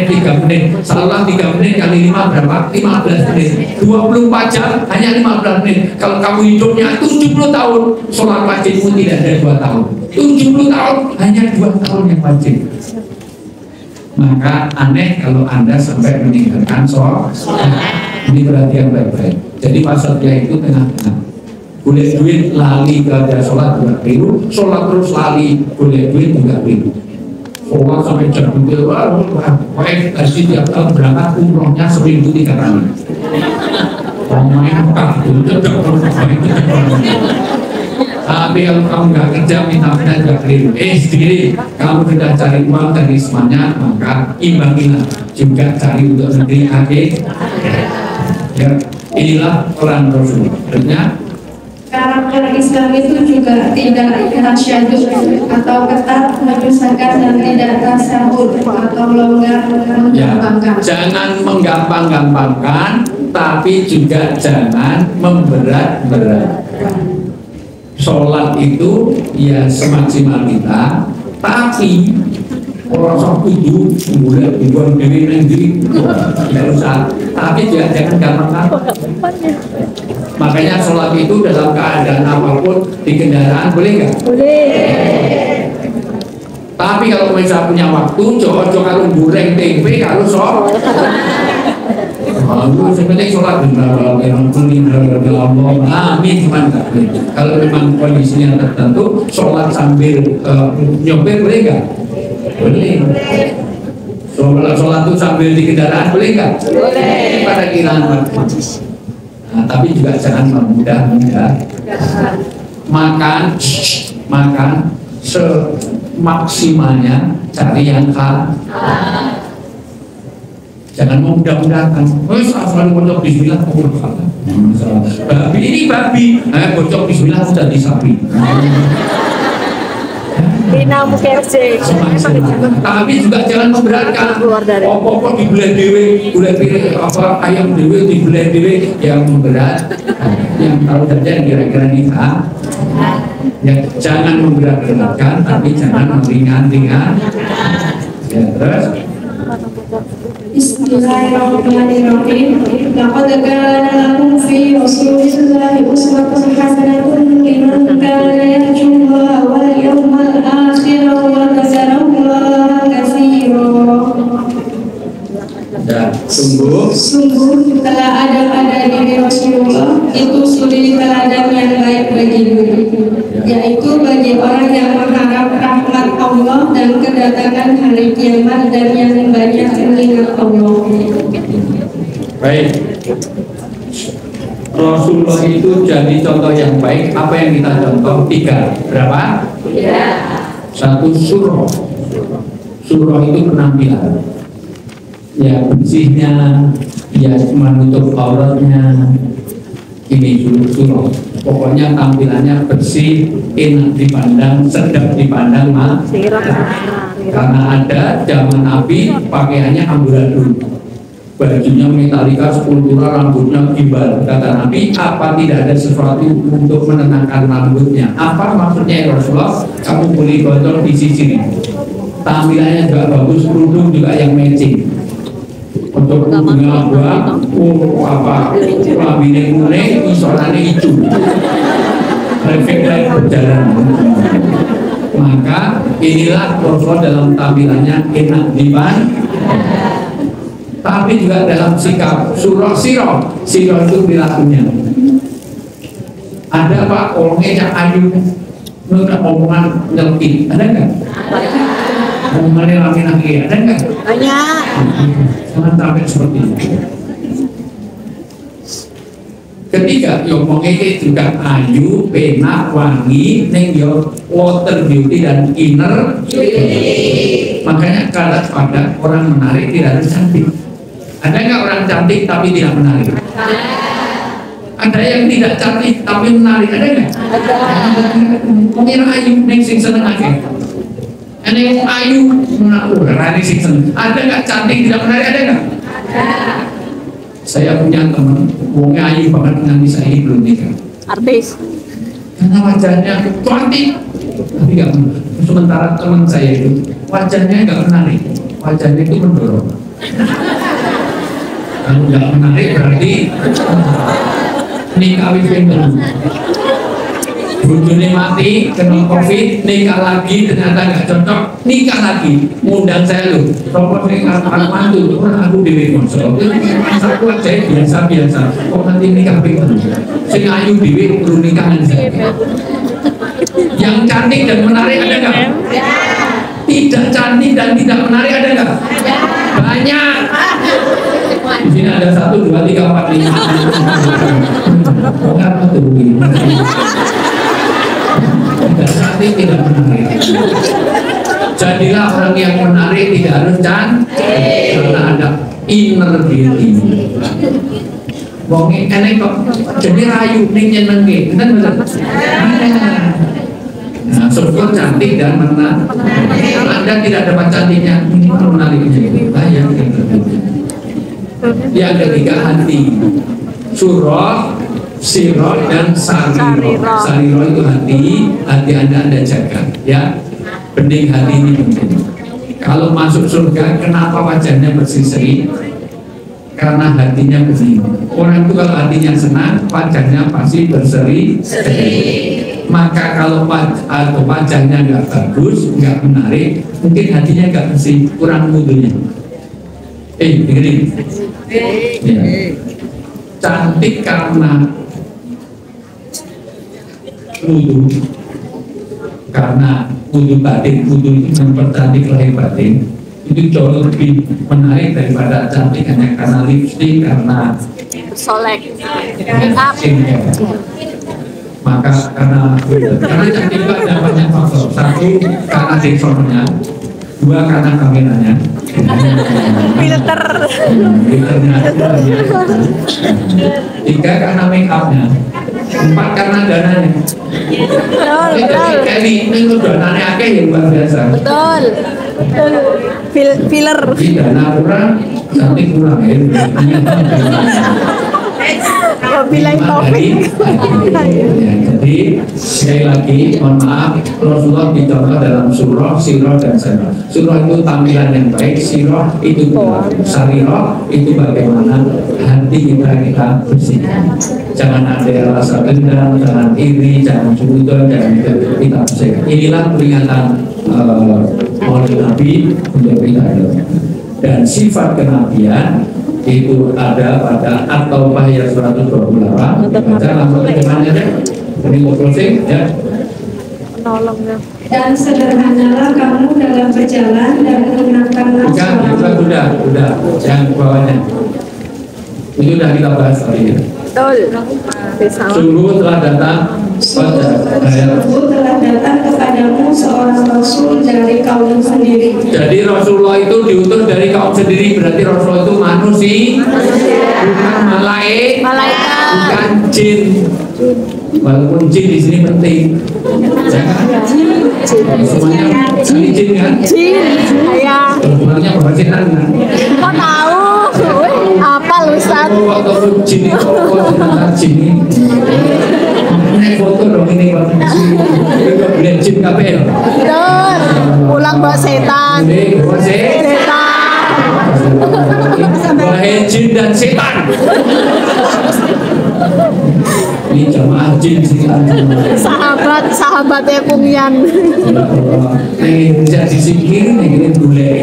3 menit, salah 3 menit kali 5 berapa? 15 menit. 24 jam hanya 15 menit. Kalau kamu hidupnya 70 tahun, sholat wajibmu tidak ada 2 tahun. 70 tahun hanya 2 tahun yang wajib. Maka aneh kalau Anda sampai meninggalkan sholat. Ini perhatian baik-baik. Jadi pasarnya itu tengah-tengah. Boleh duit lali kerja sholat juga keliru, sholat terus lali, boleh duit juga keliru. Sholat sampai jam 7, baik kasih tiap tahun berangkat umrohnya seminggu 3 kali. Pemain kartu cocok terus tapi kalau kamu nggak kerja minta-minta juga keliru. Sendiri kamu sudah cari uang dari semuanya, maka imbangilah juga cari untuk negeri akhir. Ya, inilah peran Rasul. Artinya karakter Islam itu juga tidak tasyadud atau ketat, menyusahkan dan tidak tasahul atau longgar menggampangkan. Jangan menggampang-gampangkan, tapi juga jangan memberat-beratkan. Sholat itu ya semaksimal kita, tapi orang sok tujuh mulai dibuang diri nanti tidak usah, tapi juga jangan gampang. Makanya sholat itu dalam keadaan apapun di kendaraan boleh nggak? Boleh. Tapi kalau misalnya punya waktu, coba kalau goreng tempe kalau sholat. Aku sebenarnya sholat di belakang yang kuning amin cuman tak boleh. Kalau memang kondisinya tertentu, sholat sambil nyopir boleh nggak? Boleh. Sholat itu sambil di kendaraan boleh nggak? Boleh. Pada kiraan waktu. Nah, tapi juga jangan memudah-mudah. Makan semaksimalnya, cari yang halal. Jangan memudah-mudahkan. Asal bocok bismillah babi ini babi, bocok bismillah jadi sapi. Tapi juga jangan memberatkan. Pokok dibelah dewe, apa ayam dewe dibelah dewe yang memberat. Yang tahu saja kira-kira nikah. Ya, jangan memberat-beratkan, tapi jangan meringan-ringan. Ya, terus. Bismillahirrahmanirrahim. Laqad kana lakum fi Rasulillahi uswatun hasanatun liman kana yarjullaha wal yawmal akhir wa dzakarallaha katsiran. Sungguh telah ada diri Rasulullah itu suri teladan yang baik bagimu, yaitu bagi orang yang mengharap rahmat Allah dan kedatangan hari kiamat dan yang banyak mengingat Allah. Baik, Rasulullah itu jadi contoh yang baik. Apa yang kita contoh? 3. Berapa? 3. 1 surah. Surah itu penampilan. Ya bersihnya, ya menutup auratnya. Ini surah. Pokoknya tampilannya bersih, enak dipandang, sedap dipandang, karena ada zaman Nabi pakaiannya amburadul, bajunya metalika, sepultura, rambutnya gimbal. Kata Nabi, apa tidak ada sesuatu untuk menenangkan rambutnya? Apa maksudnya ya Rasulullah? Kamu boleh gondol di sini, tampilannya juga bagus, kerudung juga yang matching. Untuk bunga buah, lambine kuning, isolane hijau. Refleks light berjalan. Maka inilah Rasulullah dalam tampilannya enak dipandang, tapi juga dalam sikap sirah itu perilakunya. Ada Pak orangnya ayu, menurut omongan nyelkit, ada nggak? Omongannya laki-laki, ada nggak? Banyak. Jangan sampai seperti itu. Ketiga, ngomongnya juga ayu, penak, wangi, neng yo water beauty dan inner. Makanya kalau pada orang menarik tidak harus cantik. Ada nggak orang cantik tapi tidak menarik? Ada yang tidak cantik tapi menarik, ada nggak? Ada. Mengira ayu, neng sing seneng aja. Ada yang ayu, menarik sing seneng. Ada nggak cantik tidak menarik? Ada nggak? Ada. Saya punya teman, wongnya ayu banget nanti saya belum nikah. Artis. Karena wajahnya cantik, tapi nggak menarik. Sementara teman saya itu wajahnya nggak menarik, wajahnya itu mendorong. Kalau nggak menarik berarti nikah belum. Bujune mati, kena covid, nikah lagi ternyata nggak cocok, nikah lagi, ngundang saya loh. Kalau saya anak mantu, orang aku dewi konsol, aku aja biasa. Kok nanti nikah belum? Saya ayu dewi perlu nikahan saya. Yang cantik dan menarik ada nggak? Tidak cantik dan tidak menarik ada nggak? Banyak. Di sini ada 1, 2, 3, 4, 5. Kenapa tuh begini? Tidak cantik, tidak menarik. Jadilah orang yang menarik, tidak harus cantik, karena ada inner beauty. Wonge enek kok jadi rayu ning nyenengke, kan bener. Nah, syukur cantik dan menarik. Anda tidak dapat cantiknya, ini menariknya itu bayang gitu. Yang ketiga hati, surah, sirah dan sariro. Sariro itu hati Anda jaga, ya. Bening hati ini penting. Kalau masuk surga, kenapa wajahnya berseri-seri? Karena hatinya bening. Orang itu kalau hatinya senang, wajahnya pasti berseri-seri. Maka kalau wajahnya nggak bagus, nggak menarik, mungkin hatinya nggak bersih, kurang mudunya. Dengerin. Ya. Cantik karena wudu, karena wudu batin, wudu itu mempercantik lahir batin, itu jauh lebih menarik daripada cantik hanya karena lipstick, karena Solek. Maka karena cantik itu ada banyak faktor. 1 karena sensornya, 2 karena kameranya, Filter. 3 karena make upnya, 4 karena dananya. Betul. Ini dananya akeh yang luar biasa. Betul. Filler. Jadi dana kurang, cantik kurang ya. Wabillahi taufik. Jadi sekali lagi mohon maaf, Rasulullah dicontoh dalam surah, sirah dan sarah. Surah itu tampilan yang baik, sirah itu sarira itu bagaimana hati kita bersihkan. Jangan ada rasa dendam, jangan iri, jangan curiga, jangan kita bersihkan. Inilah peringatan oleh Nabi untuk kita. Dan sifat kenabian itu ada pada At-Taubah ayat 128. Baca langsung terjemahannya deh. Ini mau closing ya. Menolongnya. Dan sederhanalah kamu dalam berjalan dan mengenakanlah Udah, yang bawahnya. Ini udah kita bahas tadi ya. Betul. Sungguh telah datang Sungguh telah datang kepadamu seorang Rasul dari kaum sendiri. Jadi Rasulullah itu diutus dari kaum sendiri, berarti Rasulullah itu manusia, bukan malaikat, bukan jin. Walaupun jin di sini penting, jangan semuanya sekali jin kan? Jin. Ayah. Sebenarnya berhasilan kan? Kok tahu? Apa Ustaz? Ataupun jin itu tentang jin ini. Ini foto dong ini Pak. Ini jin KPL. Betul. Ulang Mbak setan. Wahai jin dan setan. Ini jamaah jin setan. Sahabatnya Pungyan. Ini tidak disingkir, ini boleh.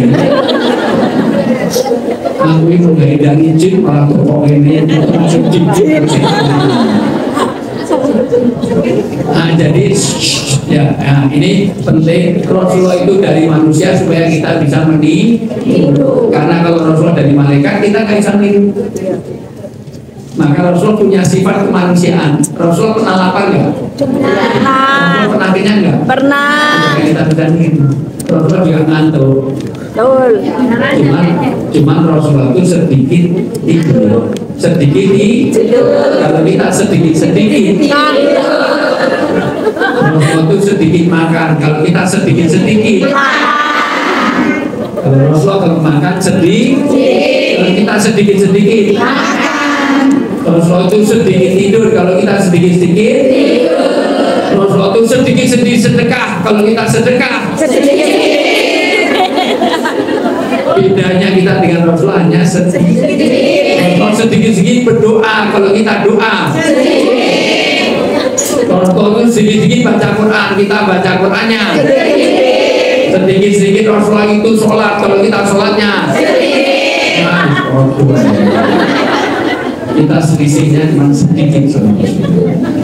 Aku ini menghindari jin, malah pokok ini jin. Nah, jadi ya, ini penting. Rasulullah itu dari manusia supaya kita bisa meniru. Karena kalau Rasulullah dari malaikat kita nggak bisa meniru. Maka Rasul punya sifat kemanusiaan. Rasul pernah lapar nggak? Rasul pernah kenyang nggak? Pernah. Kita bisa meniru. Rasul juga ngantuk. Betul. Cuman Rasulullah itu sedikit tidur. Kalau kita sedikit Rasulullah itu sedikit makan. Kalau kita sedikit kalau Rasulullah kalau makan sedikit. Kalau kita sedikit Rasulullah itu sedikit tidur. Kalau kita sedikit Rasulullah itu sedikit sedekah. Kalau kita sedekah bedanya kita dengan Rasulullah hanya sedikit. Kalau sedikit berdoa, kalau kita doa. Kalau itu sedikit baca Quran, kita baca Qurannya. Sedikit Rasulullah itu sholat, kalau kita sholatnya. Kita selisihnya cuma sedikit.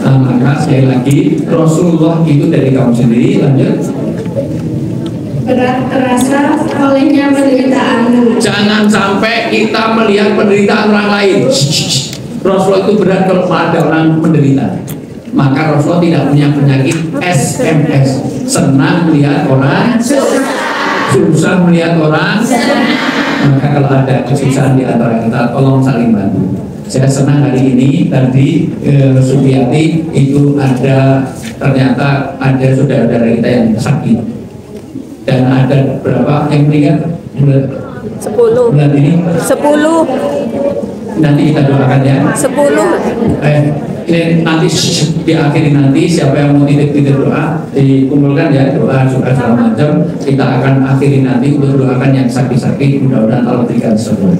Maka sekali lagi Rasulullah itu dari kamu sendiri. Lanjut. Berat terasa olehnya penderitaanmu. Jangan sampai kita melihat penderitaan orang lain. Rasulullah itu berat kalau ada orang menderita. Maka Rasulullah tidak punya penyakit SMS. Senang melihat orang, susah melihat orang. Maka kalau ada kesusahan di antara kita, tolong saling bantu. Saya senang hari ini tadi Supiati itu ternyata ada saudara-saudara kita yang sakit. Dan ada berapa yang meninggal? 10. Bulan ini? 10. Nanti kita doakan ya. 10. Ini nanti diakhiri nanti siapa yang mau titip doa dikumpulkan ya, doa segala macam kita akan akhiri nanti untuk doakan yang sakit-sakit, mudah-mudahan Allah berikan sembuh.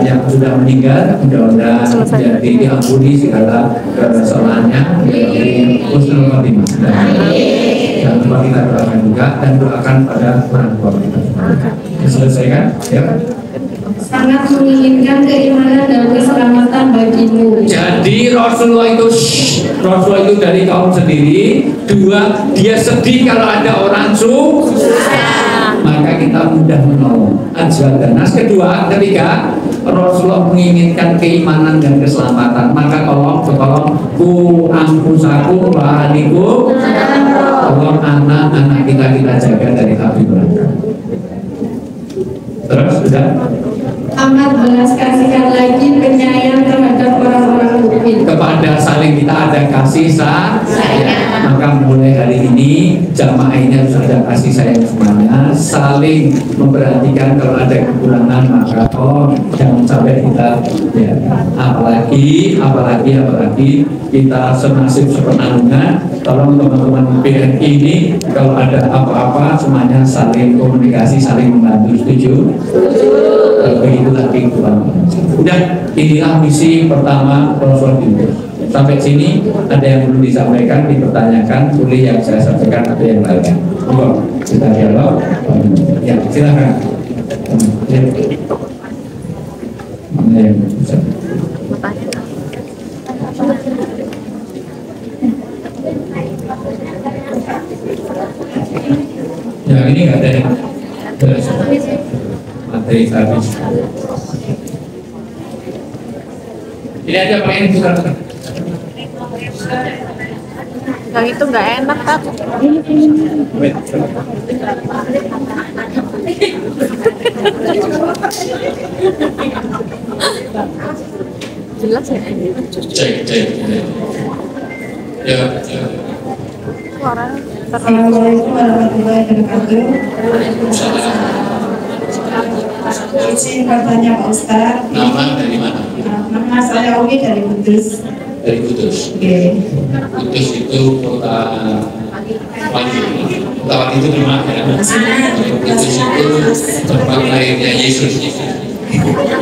Yang sudah meninggal mudah-mudahan jadi diampuni segala kesalahannya, husnul khotimah. Jangan lupa kita doakan juga dan doakan pada orang tua kita. Selesaikan ya. Sangat menginginkan keimanan dan keselamatan bagimu. Jadi Rasulullah itu dari kaum sendiri. 2, dia sedih kalau ada orang susah. Maka kita mudah menolong. Ajwal dan nas. Ketiga, Rasulullah menginginkan keimanan dan keselamatan. Maka tolong ku anfusakum wa ahlikum. Tolong anak-anak kita jaga dari api neraka. Terus sudah. Amat belas kasihan lagi penyayang terhadap orang-orang mukmin. Kepada saling kita ada kasih sayang. Maka mulai hari ini jamaah ini harus ada kasih sayang semuanya, saling memperhatikan. Kalau ada kekurangan maka jangan sampai kita ya, apalagi kita senasib sepenanggungan. Tolong teman-teman BNI ini kalau ada apa-apa semuanya saling komunikasi, saling membantu. Setuju? Begitulah kehidupan. Udah, inilah misi pertama Rasul itu. Sampai sini ada yang belum disampaikan, dipertanyakan, boleh yang saya sampaikan atau yang lainnya. Kita dialog. Ya, silakan. Mana yang bisa? Ya, ini nggak ada yang materi habis. Ini aja Pak, ini bukan. Yang itu nggak enak kan? Jelas ya? Cek. Ya. Suaranya Assalamualaikum warahmatullahi wabarakatuh. Izin bertanya Pak Ustaz. Nama dari mana? Nama saya Owi dari Kudus. Dari Kudus. Oke. Kudus itu kota Lawat itu di mana ya? Kudus itu tempat lahirnya Yesus.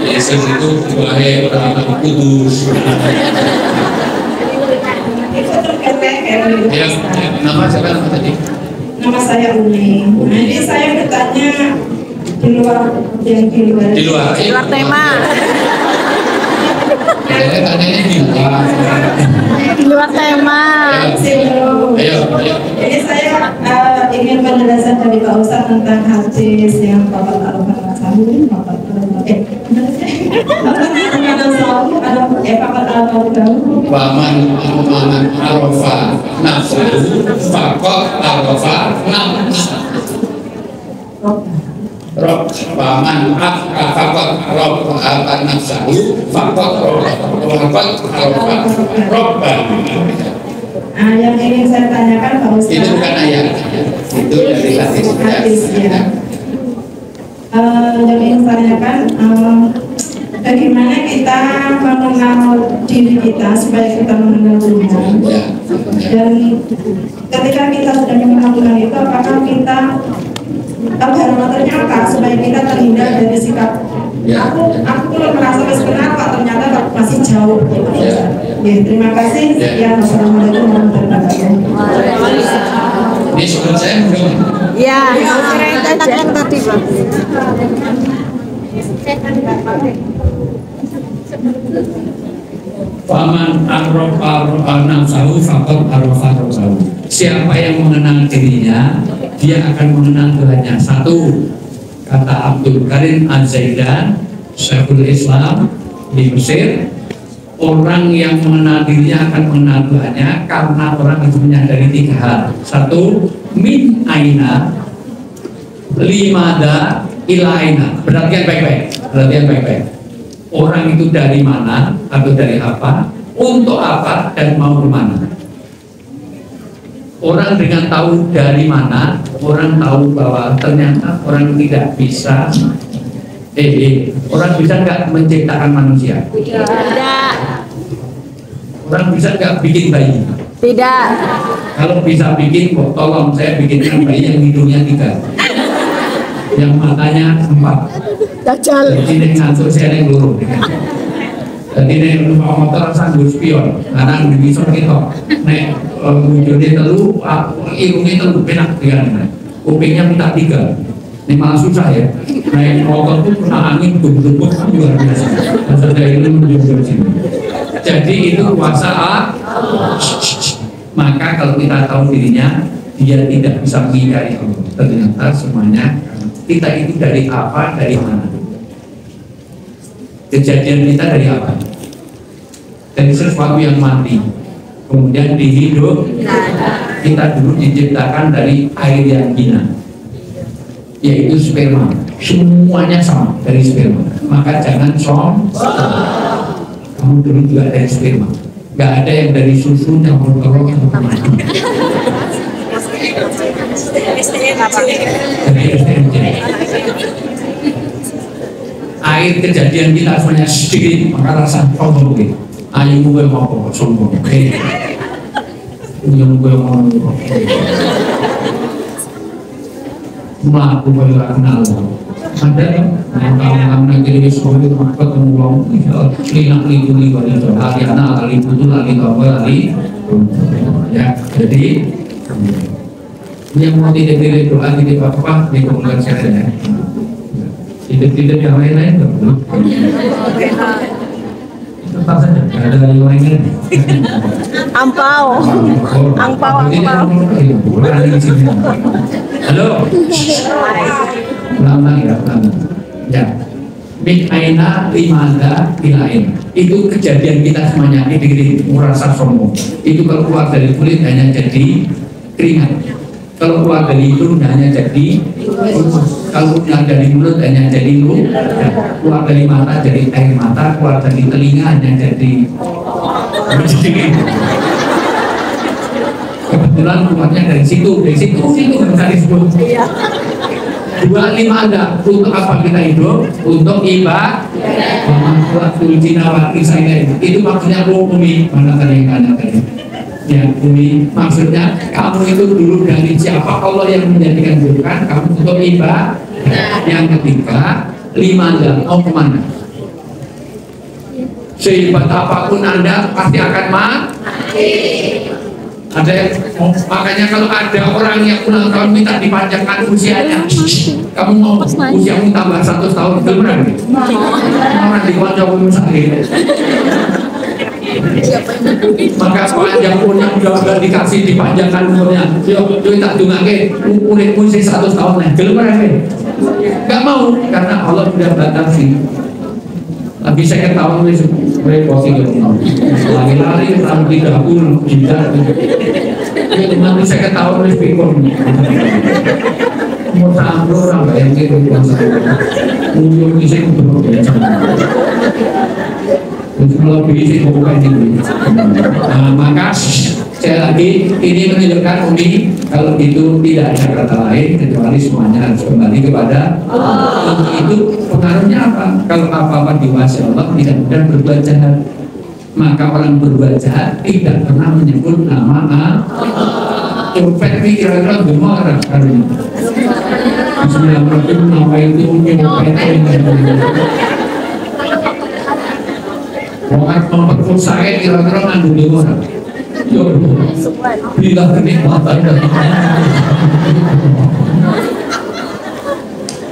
Yesus itu wahai orang kudus. Ya, nama siapa nama tadi? Nama saya Uni. Jadi saya bertanya di luar Di luar tema. Saya tanyanya di luar. Di luar tema. Ayo. Jadi saya ingin penjelasan dari Pak Ustadz tentang hadis yang Bapak Al-Fatihah Waman amanat arafa nafsahu faqad arafa nafsahu. Rob waman faqad arafa nafsahu faqad arafa robban. Yang ingin saya tanyakan Pak Ustadz. Itu bukan ayat, itu dari hadis. Ya. Yang ingin saya tanyakan, bagaimana kita mengenal diri kita supaya kita mengenal Tuhan? Dan ketika kita sudah mengenal Tuhan itu, apakah kita barometernya apa supaya kita terhindar dari sikap aku belum merasa benar Pak, ternyata masih jauh. Ya, terima kasih. Ya, wassalamualaikum warahmatullahi wabarakatuh. Ini sebelum saya belum. Ya, enak yang tadi Pak. Faman arrofa nafsahu faqad arrofa rabbahu. Siapa yang mengenal dirinya, dia akan mengenal Tuhannya. Satu, kata Abdul Karim Az-Zaidan, Syekhul Islam di Mesir, orang yang mengenal dirinya akan mengenal Tuhannya karena orang itu menyadari tiga hal. Satu, min aina, limada, ila aina. Perhatian baik-baik. Orang itu dari mana atau dari apa, untuk apa, dan mau kemana. Orang dengan tahu dari mana, orang tahu bahwa ternyata orang tidak bisa orang bisa nggak menciptakan manusia? Tidak. Orang bisa nggak bikin bayi? Tidak. Kalau bisa bikin, tolong saya bikinkan bayi yang hidungnya 3, yang matanya 4. Dajjal. Jadi ini ngantuk saya yang luruh. Jadi ini numpak motor sanggup spion, karena bisa kita nek wujudnya telu, ilmunya telu penak dengan kupingnya minta 3. Ini malah susah ya. Naik motor itu kena angin bubuk luar biasa. Maksudnya ilmu menunjuk sini. Jadi itu kuasa maka kalau kita tahu dirinya, dia tidak bisa mengingkari Allah. Ternyata semuanya kita itu dari apa, dari mana? Kejadian kita dari apa? Dari sesuatu yang mati, kemudian dihidup. Kita dulu diciptakan dari air yang hina, yaitu sperma. Semuanya sama dari sperma. Maka jangan kamu dulu juga dari sperma. Gak ada yang dari susu campur telur yang air kejadian kita semuanya sedikit, maka rasa sombong. Ayo gue mau sombong, yang gue mau melaku gue gak kenal. Ada yang negeri sekolah itu ketemu orang linak liku aliana kali putu lali kabar lali ya. Jadi yang mau tidak doa tidak apa-apa dikumpulkan saja ya. Tidak yang lain-lain tetap saja, ada yang lain. Angpau. Halo. Lama ya. Min aina limada ilain. Itu kejadian kita semuanya. Ini merasa sombong. Itu kalau keluar dari kulit hanya jadi keringat. Kalau keluar dari hidung hanya jadi, kalau keluar dari mulut hanya jadi keluar dari mata jadi air mata, keluar dari telinga hanya jadi kebetulan keluarnya dari situ mencari sebut. 25 ada untuk apa kita hidup? Untuk ibadah. Itu maksudnya umumi. Mana tadi yang tadi? Ya, ini maksudnya kamu itu dulu dari siapa Allah yang menjadikan bukan kamu untuk ibadah. Yang ketiga, 5 jam mau kemana? Sehebat apapun Anda pasti akan mati. Ada makanya kalau ada orang yang ulang tahun minta dipanjangkan usianya, kamu mau usiamu tambah 100 tahun beneran? Orang dipanjang saya. Maka panjang umurnya udah dikasih dipanjangkan umurnya. Yo tak dungake umurmu 100 tahun nih. Gelem ora? Enggak mau karena Allah sudah batasi. Lagi saya ketahuan wis repoti lagi-lari ram 30 juta. Itu nanti saya ketahuan wis pikun. Mau tampil orang yang gitu muncul di sini kalau bisa bukan ini. Maka sekali lagi ini menunjukkan Umi kalau itu tidak ada kata lain kecuali semuanya harus kembali kepada Allah. Itu pengaruhnya apa? Kalau apa-apa diwasi Allah tidak mudah berbuat jahat, maka orang berbuat jahat tidak pernah menyebut nama Allah. Copet kira-kira gimana karena Bismillahirrahmanirrahim nama itu nyopet orang memperkosa saya kira-kira ngandung di orang. Yo, bila kenikmatan dan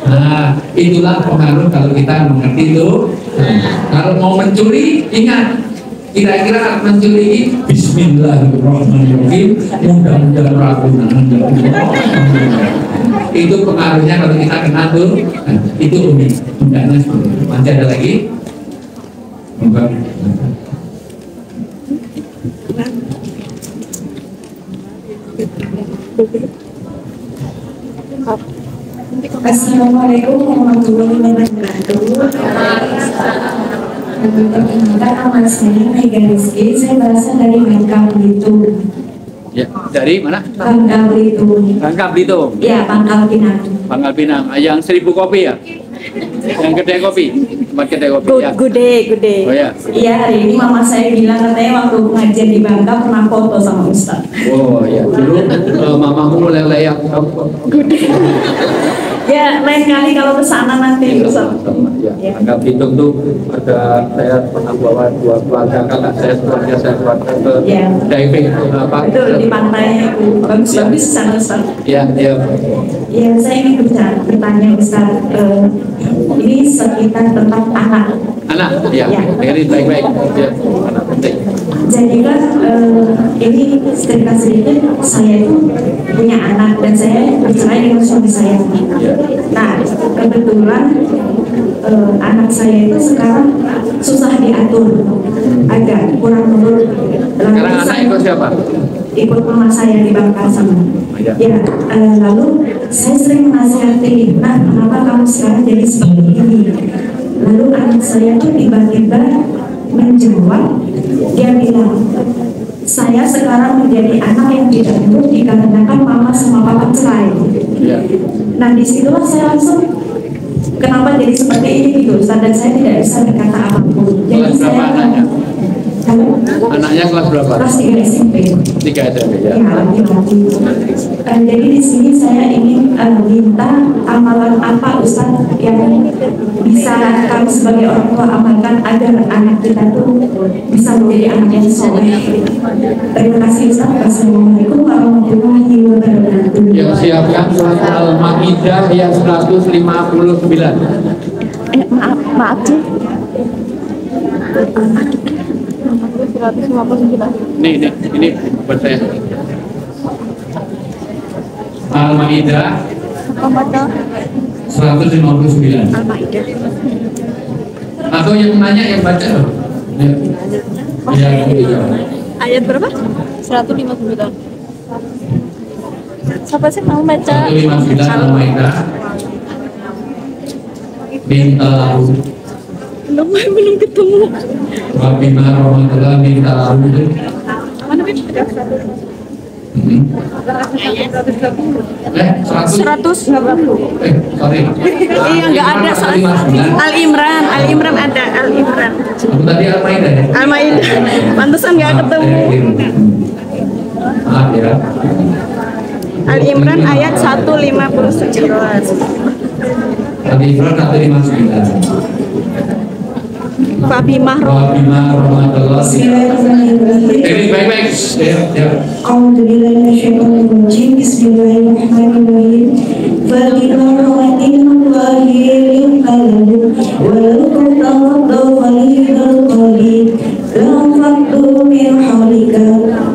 nah, itulah pengaruh kalau kita mengerti itu. Kalau mau mencuri, ingat kira-kira mencuri Bismillahirrahmanirrahim mudah-mudahan ragunan. Itu pengaruhnya kalau kita kenal tuh. Nah, itu unik. Masih ada lagi? Assalamualaikum warahmatullahi wabarakatuh. Perkenalkan nama saya Mega Rizky, saya berasal dari Bangka Belitung. Ya, dari mana? Bangka Belitung. Bangka Belitung. Ya, Pangkal Pinang. Pangkal Pinang. Yang 1000 kopi ya? Yang kedai kopi, tempat kedai kopi ya. Gude. Oh ya. Iya, hari ini mama saya bilang katanya waktu ngajar di Bangka pernah foto sama Ustaz. Oh ya, dulu mamamu leleyak. Ya, lain kali kalau ke sana nanti Ustaz. Ya, Bangka Belitung tuh ada saya pernah bawa 2 keluarga kakak saya keluarga ke diving apa? Itu di pantai bagus-bagus sana Ustaz. Ya. Ya, saya ingin bertanya Ustaz, ini sekitar tentang anak. Anak, ya. Dengerin baik-baik. Ya, anak penting. Jadi kan ini cerita sedikit, saya itu punya anak dan saya bercerai dengan suami saya. Nah, kebetulan anak saya itu sekarang susah diatur, agak kurang nurut. Sekarang anak ikut siapa? Ikut mama saya di Bangka sana. Ya, lalu saya sering menasihati, nah kenapa kamu sekarang jadi seperti ini? Lalu anak saya tuh tiba-tiba menjawab, dia bilang, saya sekarang menjadi anak yang tidak nurut dikarenakan mama sama papa cerai. Nah disitulah saya langsung, kenapa jadi seperti ini gitu, dan saya tidak bisa berkata apapun. Jadi saya anaknya kelas berapa? Kelas 3 SMP. 3 SMP ya. Ya, laki-laki. Jadi di sini saya ingin minta amalan apa Ustaz yang bisa kami sebagai orang tua amalkan agar anak kita tuh bisa menjadi anak yang soleh. Terima kasih Ustaz. Assalamualaikum warahmatullahi wabarakatuh. Ya, siapkan surat Al-Maidah yang 159. Maaf sih. 159. Ini buat saya. Al-Maidah 159. Al-Maidah. Atau yang nanya yang baca loh. Ya. Ayat berapa? 159. Siapa sih mau baca? 159 Al-Maidah. Minta belum ketemu. Wabima rahmatullah minta lalu. Mana sih? 100. Sorry. Iya nggak ada soalnya. Al-Imran ada Al-Imran. Aku tadi Al-Maidah ya. Al-Maidah. Pantesan nggak ketemu. Ali Imran ayat 159. Ali Imran 159. Fabimah Rahmatullah. Bismillahirrahmanirrahim. Ini baik-baik. Ya. A'udzubillahi minasyaitonirrajim. Bismillahirrahmanirrahim. Fabima rahmatillahi linqalabu walau kunta ghalidzal qalbi lanfaddu min hawlika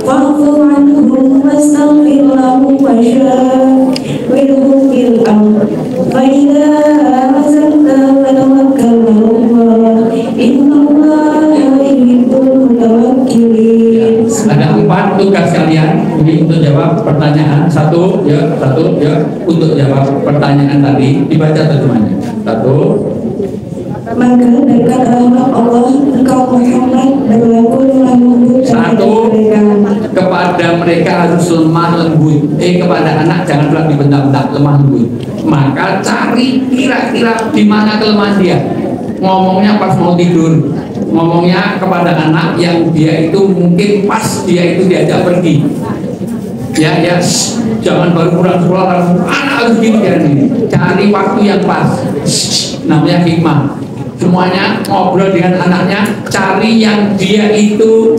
fa'fu anhum wastaghfir lahum wasyawirhum bil amr fa idza azamta fatawakkal 'ala Allah innallaha yuhibbul mutawakkilin. Ada 4 tugas kalian ini untuk jawab pertanyaan. Satu ya untuk jawab pertanyaan tadi dibaca terjemahnya. Maka berkat rahmat Allah engkau Muhammad berlaku lembut Satu, kepada mereka harus lemah lembut. Kepada anak jangan pula dibentak-bentak, lemah lembut. Maka cari kira-kira di mana kelemahan dia. Ngomongnya pas mau tidur, ngomongnya kepada anak yang dia itu mungkin pas dia itu diajak pergi. Ya, jangan baru pulang sekolah langsung anak harus gini kan ini. Cari waktu yang pas. Namanya hikmah. Semuanya ngobrol dengan anaknya, cari yang dia itu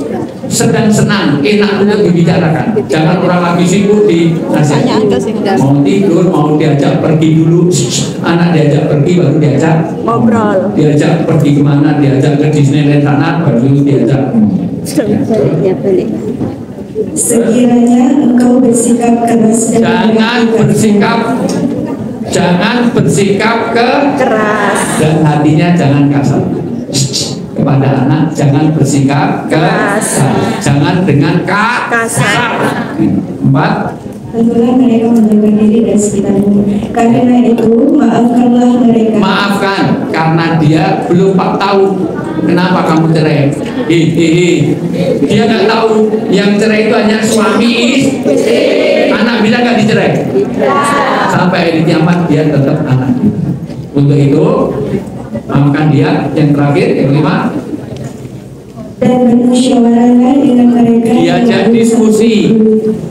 sedang senang, enak untuk dibicarakan. Jangan orang lagi sibuk di nasihat. Mau tidur, mau diajak pergi dulu. Anak diajak pergi baru diajak ngobrol. Diajak pergi kemana? Diajak ke Disneyland sana baru diajak. Sekiranya engkau bersikap keras Jangan bersikap keras dan hatinya jangan kasar. Kepada anak jangan bersikap keras, jangan dengan kasar. 4. Tentulah mereka menjaga diri dari sekitarmu. Karena itu maafkanlah mereka. Maafkan karena dia belum tahu kenapa kamu cerai. Dia nggak tahu yang cerai itu hanya suami istri. Anak bisa nggak dicerai? Sampai hari kiamat dia tetap anak. Untuk itu maafkan dia. Yang terakhir yang 5. Dan bermusyawarahlah dengan mereka. Diajak diskusi,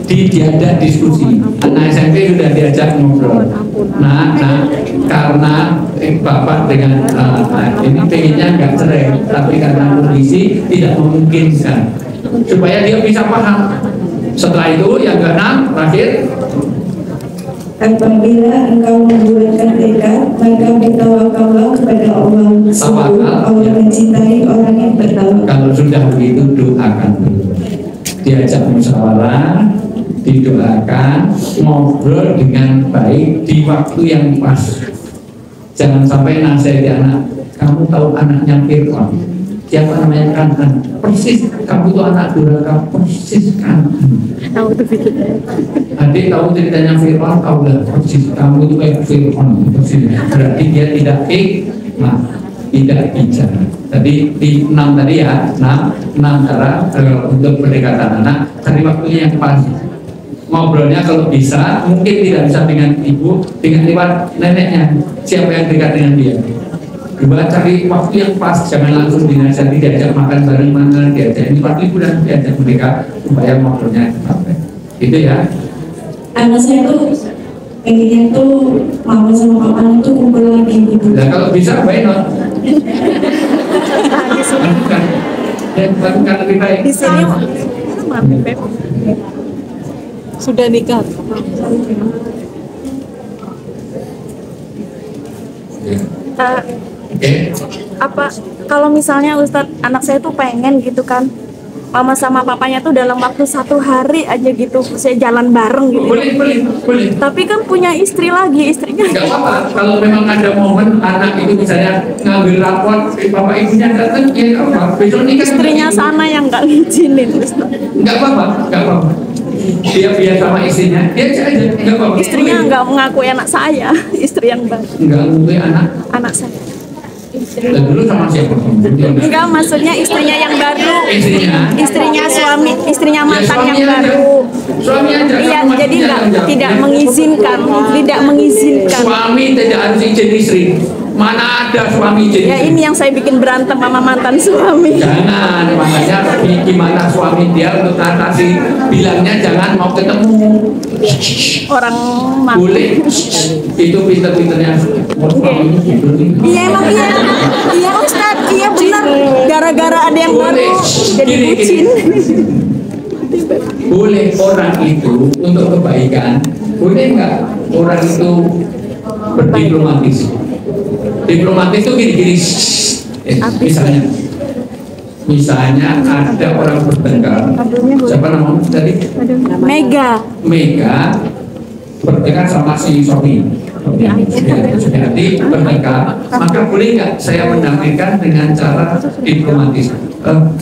diajak diskusi. Anak SMP sudah diajak ngobrol. Nah, karena bapak dengan ini pengennya nggak cerai, tapi karena kondisi tidak memungkinkan, supaya dia bisa paham. Setelah itu yang ke-6 terakhir. Apabila engkau membuatkan tekad, maka bertawakallah kepada Allah. Sungguh Allah mencintai orang yang bertawakal. Kalau sudah begitu doakan dulu. Diajak musyawarah, didoakan, ngobrol dengan baik di waktu yang pas. Jangan sampai nasihati anak. Kamu tahu anaknya Fir'aun? Siapa namanya Kanan? Persis. Kamu tuh anak durhaka, persis Kanan. Adik tahu ceritanya Fir'aun, tahu lah persis. Kamu itu kayak Fir'aun, persis. Berarti dia tidak tidak bicara. Tadi di 6 tadi ya, 6 cara untuk pendekatan anak. Cari waktunya yang pas. Ngobrolnya kalau bisa, mungkin tidak bisa dengan ibu, dengan lewat neneknya. Siapa yang dekat dengan dia? 2, cari waktu yang pas, jangan langsung dinasihati, diajak makan bareng mana, diajak ini waktu ibu dan diajak mereka supaya ngobrolnya sampai. Itu ya. Anak saya tuh pengennya tuh mama sama papanya tuh kumpul lagi gitu. Nah kalau bisa why not? Bukan lebih baik. Di sini sudah nikah. Apa kalau misalnya Ustadz anak saya tuh pengen gitu kan mama sama papanya tuh dalam waktu 1 hari aja gitu saya jalan bareng gitu. Boleh. Tapi kan punya istri lagi, istrinya. Enggak apa-apa. Kalau memang ada momen anak itu misalnya ngambil raport, bapak ibunya datang, ya enggak apa. Besok nikah. Istrinya sana yang nggak ngizinin. Enggak apa-apa. Dia biasa sama istrinya, dia aja enggak apa-apa. Istrinya nggak mengakui anak saya, istri yang baru. Enggak mengakui anak saya. Dan dulu sama siapa? Enggak, maksudnya istrinya yang baru. Istrinya suami, istrinya mantan yang baru. Suami aja. Iya, jadi tidak mengizinkan. Suami tidak harus izin istri. Mana ada suami jadi? Ya ini yang saya bikin berantem sama mantan suami. Jangan, makanya gimana suami dia untuk atasi, bilangnya jangan mau ketemu. Orang mati. Boleh. Itu pinter-pinternya suami gitu. Iya emang iya. Iya Ustaz, iya benar. Gara-gara ada yang baru jadi bucin. Boleh orang itu untuk kebaikan, boleh nggak orang itu berdiplomatis? Diplomatis itu gini-gini. Misalnya ada orang bertengkar. Siapa namanya tadi? Mega. Mega bertengkar sama si Sofi. Sudah bertengkar, maka boleh nggak saya mendampingkan dengan cara diplomatis?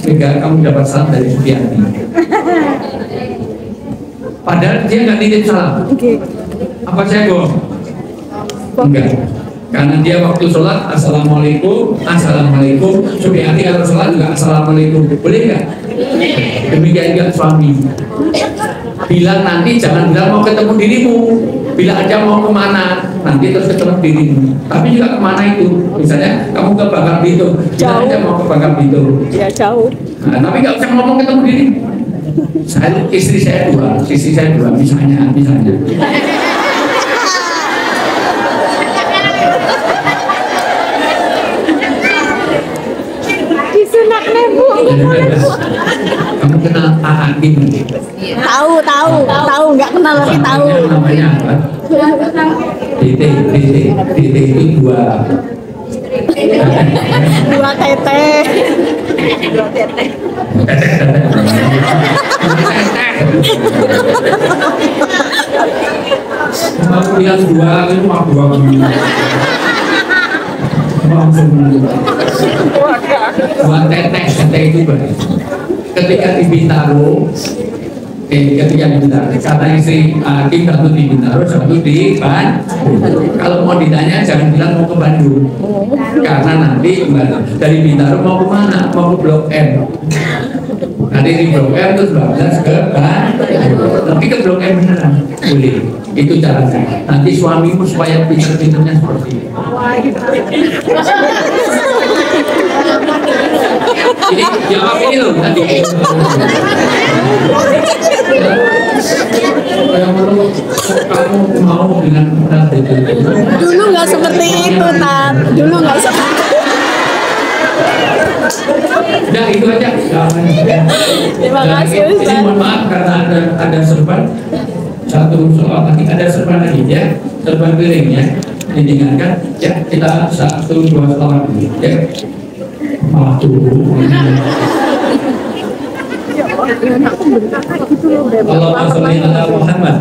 Mega, kamu dapat salam dari Supiati. Padahal dia nggak titip salam. Apa saya bohong? Enggak. Karena dia waktu sholat assalamualaikum, assalamualaikum. Supiati kalau sholat juga assalamualaikum. Boleh nggak? Demikian juga suami. Bilang nanti jangan bilang mau ketemu dirimu. Bila aja mau kemana, nanti terus ketemu dirimu. Tapi juga kemana itu? Misalnya kamu ke Bangka Belitung, bilang aja mau ke Bangka Belitung. Ya jauh. Nah, tapi nggak usah ngomong ketemu dirimu. Istri saya dua, misalnya. Disunatnya Bu. Kamu kenal Pak Hakim? Tahu, nggak kenal tapi tahu. Namanya apa? Tete itu dua teteh. Aku lihat dua itu mah dua langsung dua teteh itu berarti ketika di Bintaro katanya si Hakim satu di Bintaro, satu di Bandung. Kalau mau ditanya jangan bilang mau ke Bandung, karena nanti dari Bintaro mau ke mana? Mau ke Blok M. Nanti di Blok M itu 12 ke Bandung. Tapi ke Blok M beneran boleh. Itu caranya. Nanti suamimu supaya pinter-pinternya seperti ini. Jadi jawab ini loh tadi. Kamu mau dengan Dulu nggak seperti itu, Tat. Dulu nggak seperti itu. Udah itu aja. Terima kasih, Ini Ustaz. mohon maaf karena ada serban. Satu soal lagi, ada serban lagi ya. Serban piring ya. Didengarkan ya, kita 1-2 soal lagi ya. Malah turun. Allahumma sholli ala Muhammad.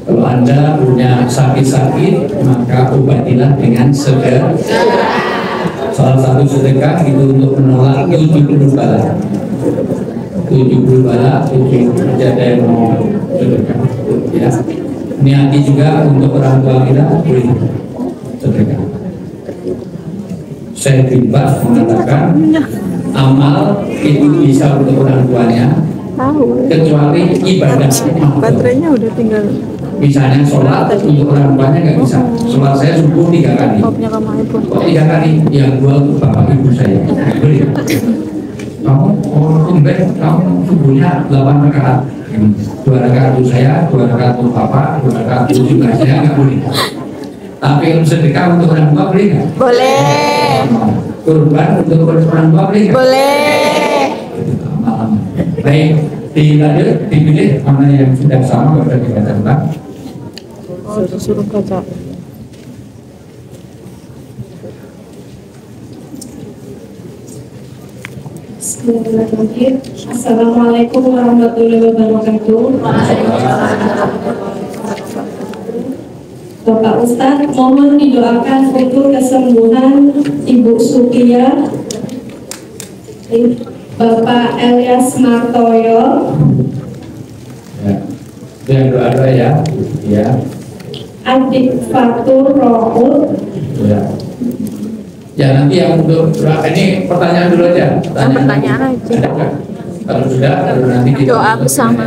Kalau Anda punya sakit-sakit, maka obatilah dengan segera. Salah satu sedekah itu untuk menolak 70 bala. 70 bala, 7 ada yang mau sedekah. Ya. Niati juga untuk orang tua kita boleh sedekah. Saya Bibas mengatakan amal itu bisa untuk orang tuanya, kecuali ibadah. Baterainya udah tinggal. Misalnya sholat untuk orang tuanya nggak bisa. Sholat saya subuh 3 kali. Kok 3 kali? Yang 2 untuk bapak ibu saya. Boleh. Kamu tumben, kamu subuhnya 8 rakaat. 2 rakaat untuk saya, 2 rakaat untuk bapak, 2 rakaat untuk juga saya nggak boleh. Tapi kalau sedekah untuk orang tua boleh nggak? Boleh. Kurban untuk orang tua boleh nggak? Boleh. Baik, dilanjut, dipilih mana yang sudah sama pada kita tentang. Suruh baca. Bismillahirrahmanirrahim. Assalamualaikum warahmatullahi wabarakatuh. Bapak Ustadz, mohon didoakan untuk kesembuhan Ibu Sukiya, Bapak Elias Martoyo, Ya, yang doa ya, ya, Adik Fatur Rohut. ya. Ya nanti yang untuk ini pertanyaan dulu aja. Pertanyaan aja. Ada nggak? Kalau sudah, baru nanti kita Doa bersama.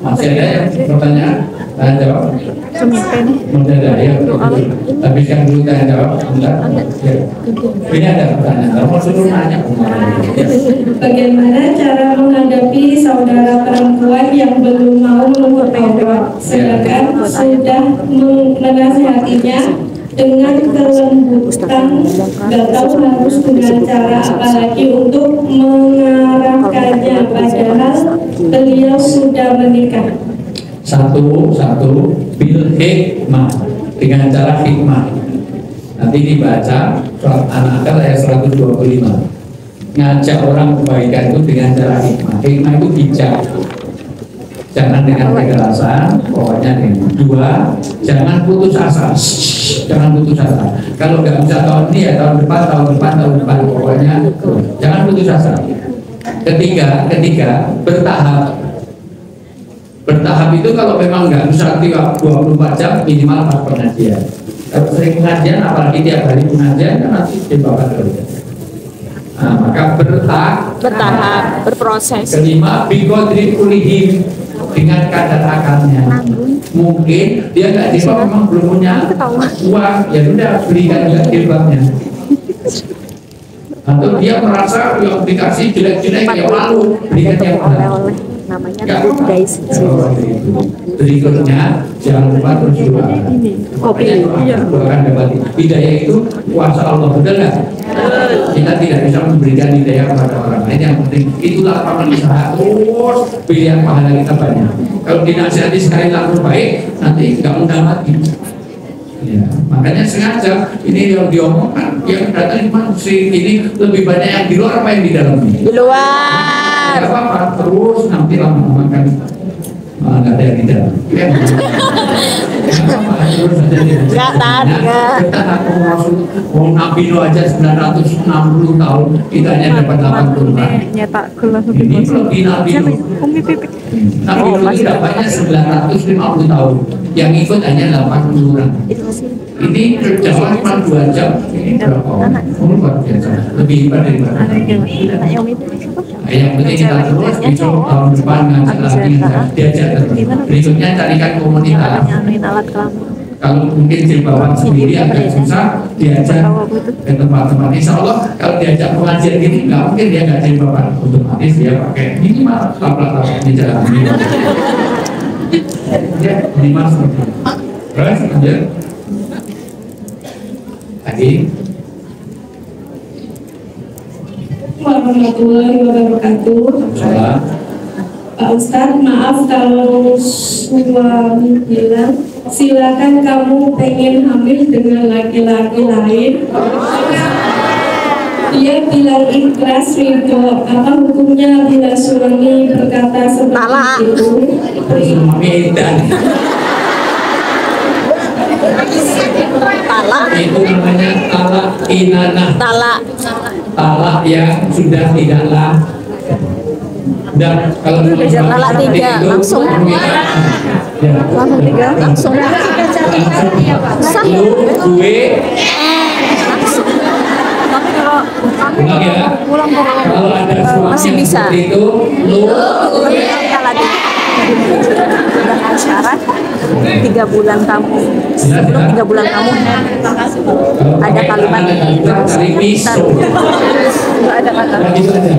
Masih ada yang pertanyaan? Tanya jawab. Semipen. Mudah ada ya. Doa. Habiskan dulu tanya jawab. Bentar. Ya. Ini ada pertanyaan. Kamu suruh nanya. Bagaimana cara menghadapi saudara perempuan yang belum mau menurut sedangkan sudah menasihatinya dengan kelembutan, gak tahu harus dengan cara apa lagi untuk mengarahkannya, padahal beliau sudah menikah. Satu bil hikmah, dengan cara hikmah. Nanti dibaca surat An-Nahl ayat 125. Ngajak orang kebaikan itu dengan cara hikmah. Hikmah itu bijak. Jangan dengan kekerasan, pokoknya dengan 2, jangan putus asa. Jangan putus asa. Kalau nggak bisa tahun ini ya tahun depan, pokoknya jangan putus asa. Ketiga, bertahap. Bertahap itu kalau memang nggak bisa 24 jam, minimal 4 pengajian. Kalau sering pengajian, apalagi tiap hari pengajian, kan nanti dibawa terus. Nah, maka bertahap, berproses. Kelima, biqadri kulihim, dengan kadar akalnya. Mungkin dia nggak jilbab, memang belum punya uang, ya udah belikan juga jilbabnya. Atau dia merasa yang dikasih jelek-jelek ya malu, belikan yang oleh-oleh. Namanya guys. Berikutnya jangan lupa terus doa. Doakan dapat hidayah itu kuasa Allah, betul nggak? Kita tidak bisa memberikan hidayah kepada orang lain, yang penting itulah amal usaha, terus pilihan pahala kita banyak. Kalau dinasihati sekali lalu baik, nanti nggak undang lagi. Ya, makanya sengaja ini yang diomongkan, yang datang masih ini lebih banyak yang di luar apa yang di dalam ini? Di luar. Tidak apa-apa, terus nanti lama-lama kan nggak ada yang di dalam. Enggak, enggak. Kita aku masuk mau Nabi Nuh aja 960 tahun, kita hanya dapat 80 nyetak gula ini lebih Nabi Nuh. Umi pipik. Nabi Nuh itu dapatnya 950 tahun, yang ikut hanya 80 orang. Ini berjalan cuma 2 jam, ini berapa orang? Luar biasa, lebih hebat daripada. Yang penting kita terus besok tahun depan ngajar lagi, diajak terus. Berikutnya carikan komunitas. Kalau mungkin jilbaban sendiri agak susah, diajak ke tempat-tempat. Insya Allah kalau diajak pengajian gini, nggak mungkin dia nggak jilbaban, otomatis dia pakai minimal lapar-lapar di jalan ini. Ya, minimal seperti itu. Terus lanjut. Tadi. Warahmatullahi wabarakatuh. Salam. Pak Ustadz, maaf kalau suami bilang silakan kamu pengen hamil dengan laki-laki lain. Dia bilang ikhlas ridho. Apa hukumnya bila suami berkata seperti itu? Medan. Talak. Itu namanya talak inanah. Talak yang sudah tidaklah. Dan kalau Talak 3 langsung. Ya. Langsung 3 langsung. Sah. Lu, gue, Tapi kalau ulang ya. pulang Kalau ada suami masih yang bisa. seperti itu, lu, Kalau dengan syarat 3 bulan kamu sebelum 3 bulan kamu kalau ada pakai kalimat tangan agak cari pisau. nggak ada kata Nah, gitu aja.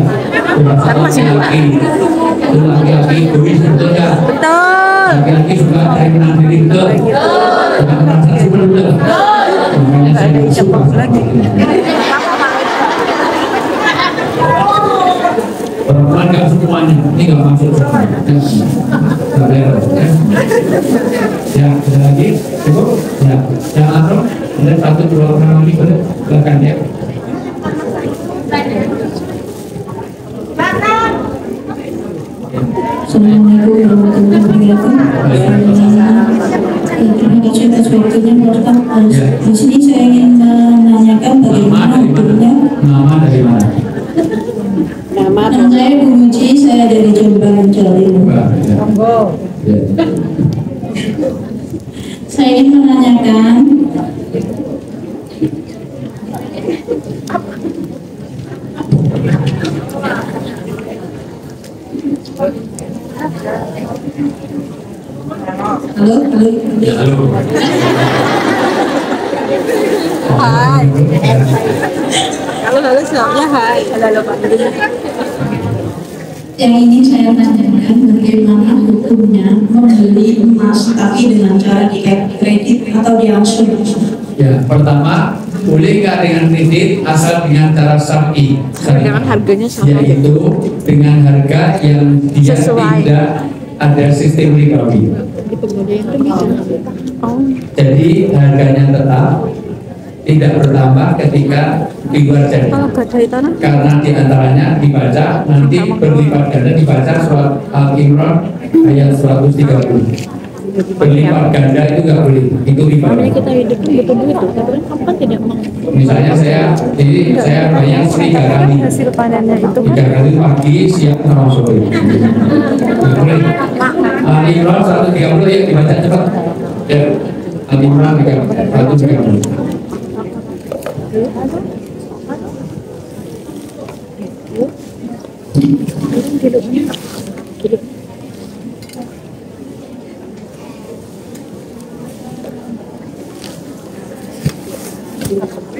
Tapi masih laki-laki, itu laki-laki egois betul ya. betul Laki-laki suka cari menang diri betul. Jangan merasa super betul. Makanya saya suka. Perempuan nggak semuanya, ini nggak masuk semuanya. Nggak beres, ya. Ya, ada lagi, cukup. Ya, yang langsung ada 1-2 orang lagi boleh silakan ya. Assalamualaikum warahmatullahi wabarakatuh. Terima kasih atas waktunya Pak Ustadz. Di sini saya ingin menanyakan bagaimana hukumnya. Nama dari mana? Nama saya Bu Muji, saya dari Jombang, Jawa Timur. Ya. Saya ingin menanyakan halo. Ya, halo. hai halo siapnya hai halo Pak. Yang ini saya tanyakan bagaimana hukumnya membeli emas tapi dengan cara di kredit atau diangsur. Ya, pertama boleh nggak dengan kredit asal dengan cara syar'i, Dengan harganya sama aja. yaitu dengan harga yang dia Sesuai. tidak ada sistem ribawi. Oh, Jadi harganya tetap tidak bertambah ketika dibuat jadi. kalau gak dari tanah Karena diantaranya dibaca nanti berlipat ganda, dibaca surat Al-Imran ayat 130. Berlipat ganda itu nggak boleh, itu ribawi. namanya kita hidup kan butuh duit tuh, tapi kan kamu kan tidak mau. Misalnya saya bayar 3 kali. Hasil panennya itu 3 kan kali pagi, siang, sama sore. Nggak boleh. Al-Imran 130 ya dibaca cepat. Ya, Al-Imran 130.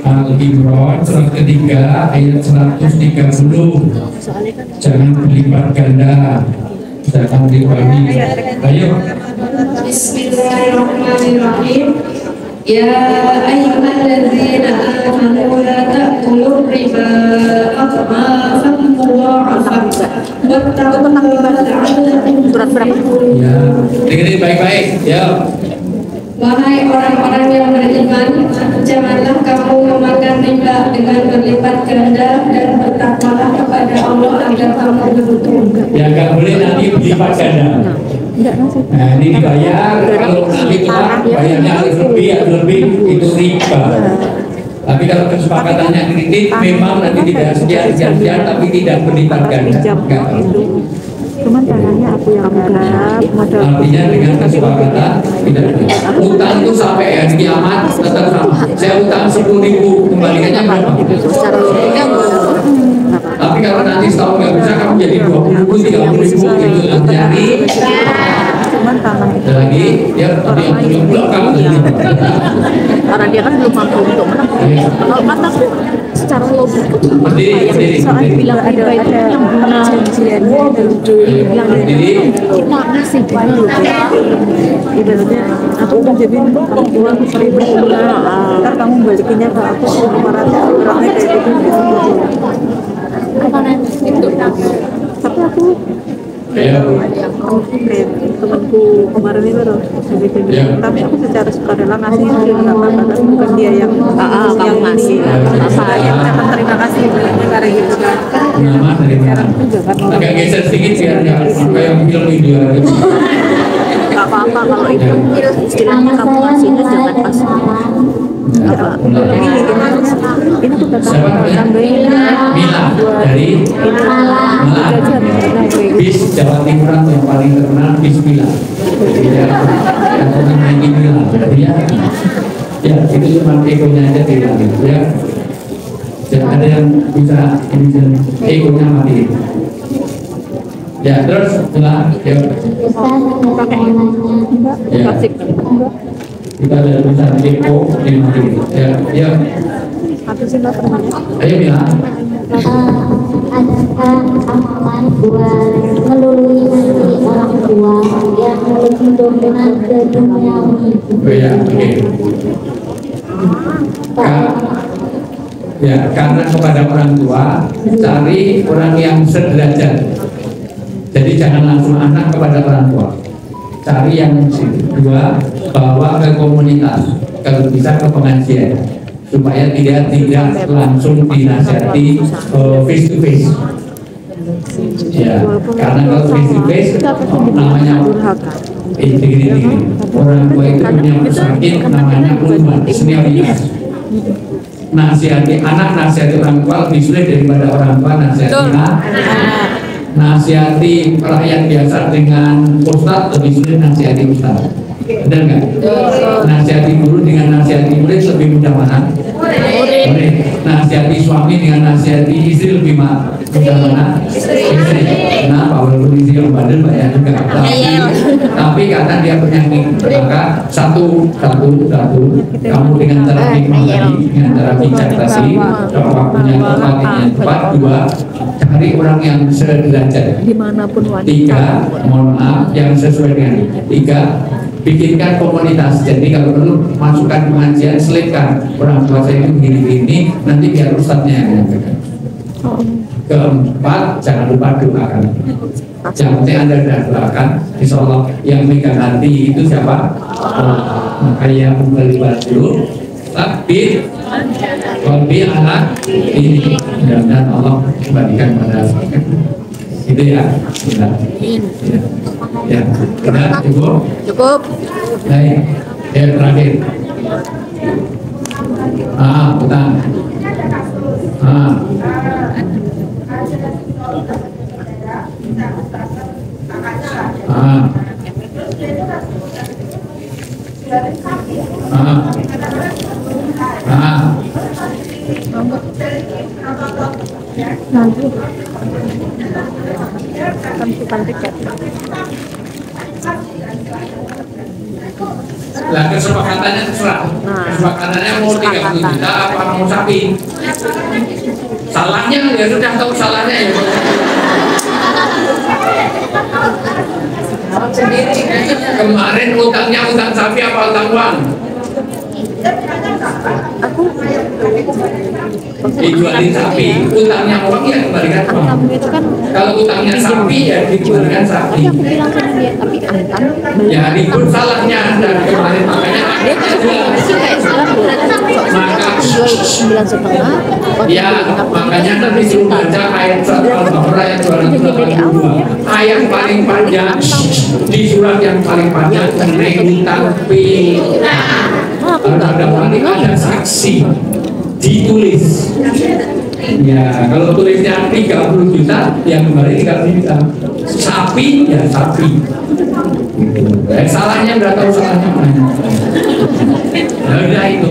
Al-Imran surat ketiga ayat 130. Jangan berlipat ganda, jangan dibagi. Ayo. Bismillahirrahmanirrahim. Ya ayyuhalladzina amanu la ta'kulur riba adhafan mudha'afah wattaqullaha la'allakum surat berapa? Ya, dengerin baik-baik. Ya. Wahai orang-orang yang beriman, janganlah kamu memakan riba dengan berlipat ganda dan bertakwalah kepada Allah agar kamu beruntung. Ya nggak boleh nanti berlipat ganda. Nah ini dibayar, kalau nanti telat bayarnya harus lebih itu riba. Tapi kalau kesepakatannya kredit memang nanti tidak sekian tapi tidak berlipat ganda. Cuman tangannya aku yang garap, Artinya dengan kesepakatan tidak. Utang itu sampai hari kiamat tetap sama. Saya utang 10.000 kembalikannya berapa? Tapi kalau nanti setahun nggak bisa kamu jadi 20.000, 30.000 itu yang jadi. cuman tangan itu Lagi dia yang punya belakang karena dia kan belum mampu untuk menang. Kalau kataku secara logika soalnya bilang ada yang perjanjiannya dan bilang kita ngasih dulu ibaratnya aku menjadi uang 1.000 ntar kamu balikinnya ke aku 500 berapa kayak gitu. Tapi aku kayak temanku kemarin itu loh tapi aku secara sukarela ngasih itu karena bukan dia yang ngasih saya mendapat terima kasih karena gitu kan nama dari mana agak geser sedikit biar nggak kayak film video gitu. Gak apa-apa kalau itu istilahnya kamu ngasihnya jangan pas ini tuh kata Mila dari Mila bis Jawa Timuran yang paling terkenal bis Mila yang pernah naikin Mila ya itu cuma egonya aja tidak ya jangan ada yang bisa egonya mati ya terus Mila ya kita ada tulisan depo di mati ya apa sih mbak pertanyaan? Ayo Mila. Adakah amalan buat melului hati orang tua yang lebih dominan ke duniawi? Ya, oke. Ya, karena kepada orang tua cari orang yang sederajat. Jadi jangan langsung anak kepada orang tua. Cari yang dua, bawa ke komunitas. Kalau bisa ke pengajian. Supaya tidak langsung dinasihati face to face. Ya, karena kalau face to face namanya ini orang tua itu punya pesakit namanya ulama senioritas. Nasihati anak, nasihati orang tua lebih sulit daripada orang tua nasihati anak. Nasihati rakyat biasa dengan ustadz lebih sulit nasihati ustadz. Benar nggak? Nasihati guru dengan nasihati murid lebih mudah mana? Murid. Nasihati suami dengan nasihati istri lebih mudah mana? Istri. Kenapa? Walaupun istri yang bandel banyak juga. Tapi karena dia penyakit, maka satu kamu dengan cara hikmah tadi, dengan cara bijak tadi, waktunya tepat, yang tepat. Dua, cari orang yang sederajat. Dimanapun wanita. Tiga, mohon maaf, yang sesuai dengan tiga. Bikinkan komunitas, jadi kalau perlu masukkan pengajian, selipkan orang tua saya itu begini-begini, nanti biar ustadznya yang menyampaikan. Keempat, jangan lupa doakan. Jangan Anda doakan, insya Allah yang megang hati itu siapa? Maka yang kembali baju, tapi lebih anak ini, mudah-mudahan Allah kembalikan pada itu ya, ya, benar, cukup. Baik, yang terakhir. Utang. Nanti tentukan tiket. Lah kesepakatannya terserah. Kesepakatannya mau 30 juta apa mau sapi. Salahnya ya sudah tahu salahnya ya. Kemarin utangnya utang sapi apa utang uang? Aku dijualin sapi, utangnya uang ya kembalikan uang. kamu itu kan Kalau utangnya sapi ya dikembalikan sapi. aku bilang sama dia tapi Antam Ya ribut salahnya dari kemarin makanya dia kan sih kayak salah maka jual 9,5. Ya, makanya nanti suruh baca ayat surat Al-Baqarah ayat 282. Ayat paling panjang di surat yang paling panjang mengenai hutang piutang. Ada paling ada saksi ditulis. Ya, kalau tulisnya 30 juta, yang kembali 30 juta. Sapi ya sapi. Salahnya udah tahu salahnya mana. Udah itu.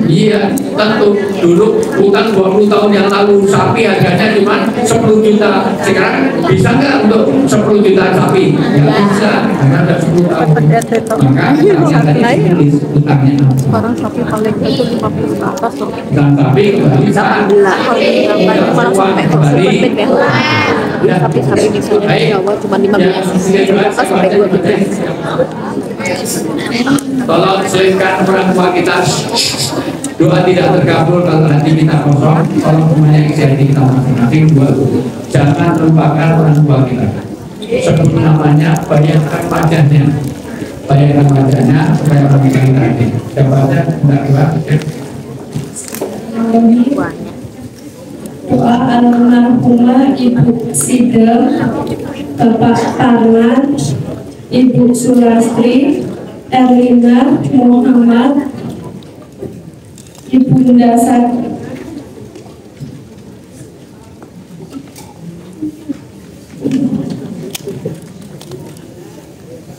Iya, tentu dulu utang 20 tahun yang lalu sapi harganya cuma 10 juta. Sekarang bisa nggak untuk 10 juta sapi? Nggak bisa, karena ada 10 tahun. Maka utangnya tulis utangnya. Sekarang sapi paling itu 50 ke atas loh. Dan sapi kembali saat Kalau sampai kembali sapi di sana Jawa cuma 15 sampai 12. Tolong selipkan orang tua kita. Doa tidak terkabul kalau hati kita kosong. Tolong semuanya isi hati kita masing-masing. Jangan lupakan orang tua kita. Sebut namanya, bayarkan pajaknya. Bayarkan pajaknya supaya orang kita hati. Siapa aja? Enggak lupa. Doa almarhumah Ibu Sidem, Bapak Tarman, Ibu Sulastri, Erlina Muhammad, Ibunda Sati.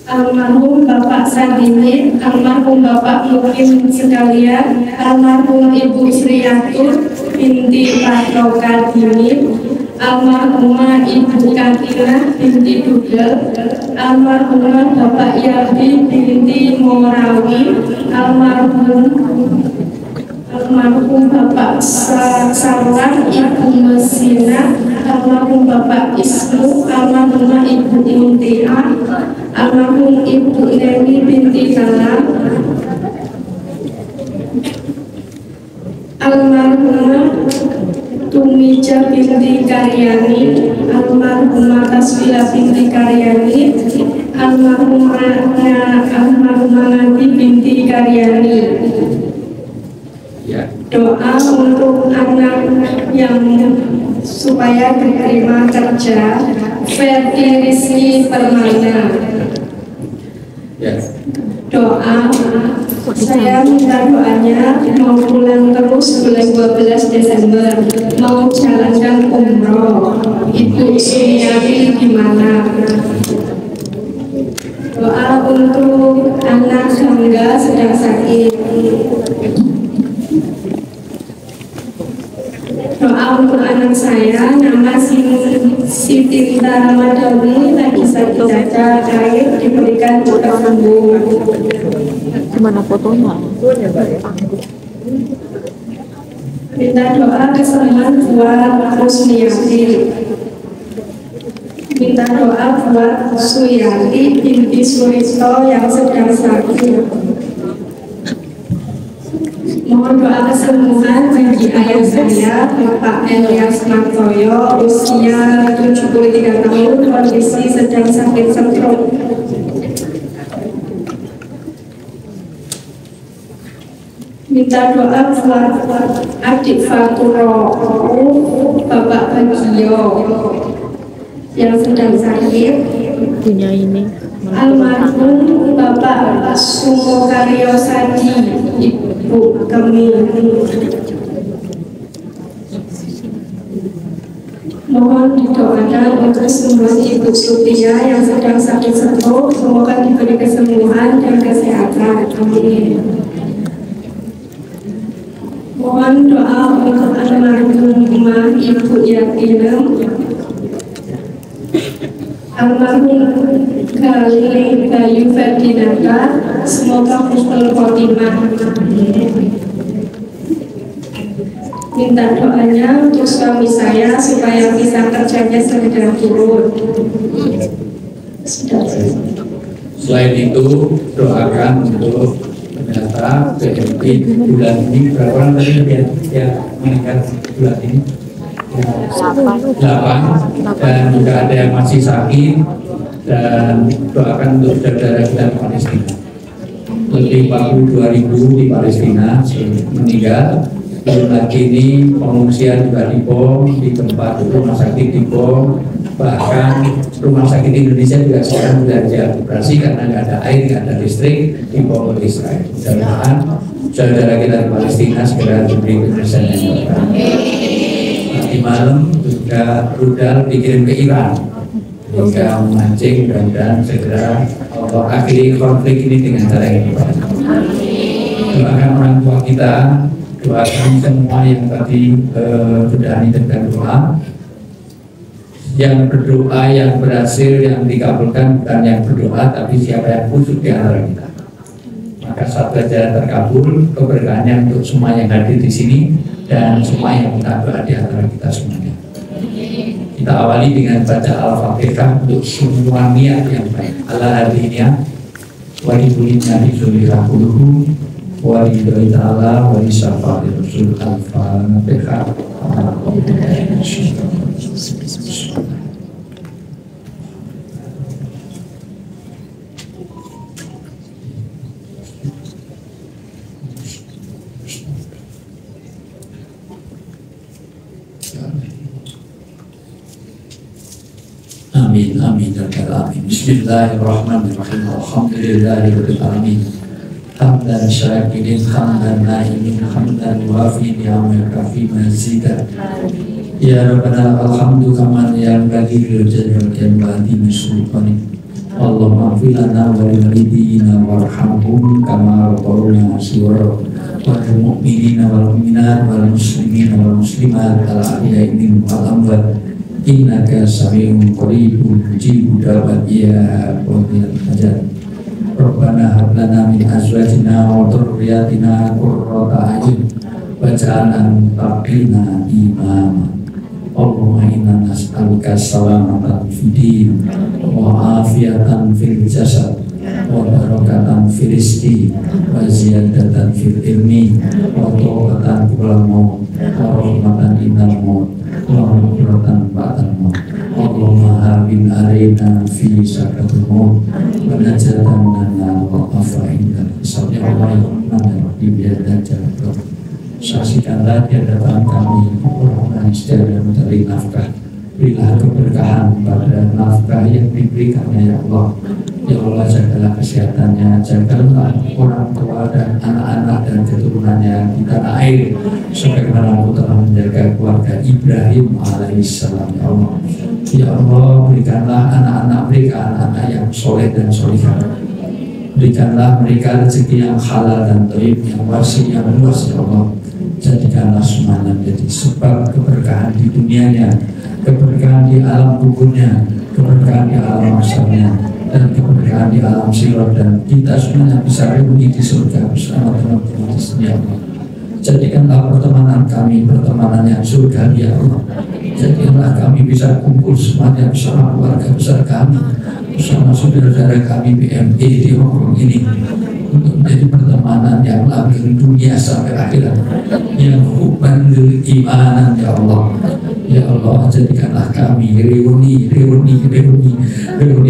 Almarhum Bapak Sadimin, almarhum Bapak Mukim sekalian, almarhum Ibu Sriyatul binti Patro Kartini, almarhumah Ibu Katina binti Dugel, almarhumah Bapak Yabi binti Morawi, almarhum Bapak Sarwan Ibu Mesina, almarhum Bapak Ismu, almarhumah Ibu Muntiah, almarhum Ibu Neni binti Kalam, almarhumah Tumija binti Karyani, almarhumah Tasfila binti Karyani, almarhumah Nabi binti Karyani. Doa untuk anak yang supaya diterima kerja, Ferdi Rizky Permana. Doa, saya minta doanya mau pulang terus bulan 12 Desember, mau jalankan umroh. Ibu Sumiati gimana? Doa untuk anak Hangga sedang sakit. Doa untuk anak saya, nama Siti Ramadhani lagi sakit cacar air, diberikan cepat sembuh. Gimana fotonya? Minta doa kesembuhan buat Rusmiati. Minta doa buat Suyati binti Surito yang sedang sakit. Mohon doa kesembuhan bagi ayah saya, Bapak Elias Martoyo, usia 73 tahun, kondisi sedang sakit stroke. Minta doa buat adik Faturo, Bapak Bagio yang sedang sakit. Punya ini. Almarhum Bapak Sumokaryo Sadi, Ibu Kemi. Mohon didoakan untuk semua Ibu Sutia yang sedang sakit stroke, semoga diberi kesembuhan dan kesehatan. Amin. Mohon doa untuk almarhumah Ibu Yatinem, almarhum Kali Bayu Ferdinanda, semoga husnul khotimah. Minta doanya untuk suami saya supaya bisa kerjanya segera turun. Selain itu, doakan untuk ternyata PMP bulan ini berapa orang tadi yang meninggal bulan ini? 8, dan juga ada yang masih sakit, dan doakan untuk saudara kita di Palestina. lebih 42.000 di Palestina meninggal. Belum lagi ini pengungsian juga dibom, di tempat rumah sakit dibom, bahkan rumah sakit Indonesia juga sekarang sudah dioperasi karena nggak ada air, nggak ada listrik, dibom oleh Israel. Mudah-mudahan saudara kita di Palestina segera diberi penyelesaian yang baik. Nanti malam juga rudal dikirim ke Iran, jika memancing, mudah-mudahan segera akhiri konflik ini dengan cara yang baik. Doakan orang tua kita, doakan semua yang tadi sudah nitipkan doa. Yang berdoa, yang berhasil, yang dikabulkan bukan yang berdoa, tapi siapa yang khusyuk di antara kita. Maka satu aja terkabul, keberkahannya untuk semua yang hadir di sini dan semua yang minta doa di antara kita semuanya. Kita awali dengan baca Al-Fatihah untuk semua niat yang baik. Ala hadiniya wa likulina bisulirahuluhu wa lillahi ta'ala wa lisafati rasul Al-Fatihah. Amin, amin, ya rabbal alamin. Bismillahirrahmanirrahim. Alhamdulillahirabbil alamin. Hamdan syakirin, hamdan na'imin, hamdan wafi ni'amil kafi mazidah. Ya Rabbana alhamdu kaman yang bagi rilajal yang bagi misultani. Allahumma filana wa liwalidina warhamhum kama rabbawna siwara wal mu'minina wal mu'minat wal muslimina wal muslimat al-ahya'i minhum wal amwat. Innaka sami'un qaribun mujibu da'wat ya qadil hajat. Rabbana hab lana min azwajina wa dhurriyyatina qurrata a'yun waj'alna muttaqina imama. Allahumma inna nas'aluka salamatan fid din wa afiyatan fil jasad wa barakatan fil rizqi wa ziyadatan fil ilmi wa tawbatan qabla maut wa rahmatan indal maut wa rahmatan ba'dal maut. Allahumma hawin alaina fi sakatul maut wa najatan minan wa afa'in dan hisabnya Allah yang rahim ya dajjal. Saksikanlah di hadapan kami orang-orang setia mencari nafkah. Berilah keberkahan pada nafkah yang diberikannya ya Allah. Ya Allah, jagalah kesehatannya, jagalah orang tua dan anak-anak dan keturunannya di tanah air sebagaimana Engkau telah menjaga keluarga Ibrahim alaihissalam ya Allah. Ya Allah, berikanlah anak-anak mereka anak-anak yang soleh dan solihah. Berikanlah mereka rezeki yang halal dan thayyib, yang wasi, yang luas ya Allah. Jadikanlah semuanya menjadi sebab keberkahan di dunianya, keberkahan di alam kuburnya, keberkahan di alam mahsyarnya, dan keberkahan di alam sirat, dan kita semuanya bisa reuni di surga bersama teman-teman di sini ya Allah. Jadikanlah pertemanan kami pertemanan yang surga ya Allah. Jadikanlah kami bisa kumpul semuanya bersama keluarga besar kami, bersama saudara-saudara kami BME di Hongkong ini, untuk menjadi pertemanan yang langgeng dunia sampai akhirat, yang hubban lil imanan ya Allah. Ya Allah, jadikanlah kami reuni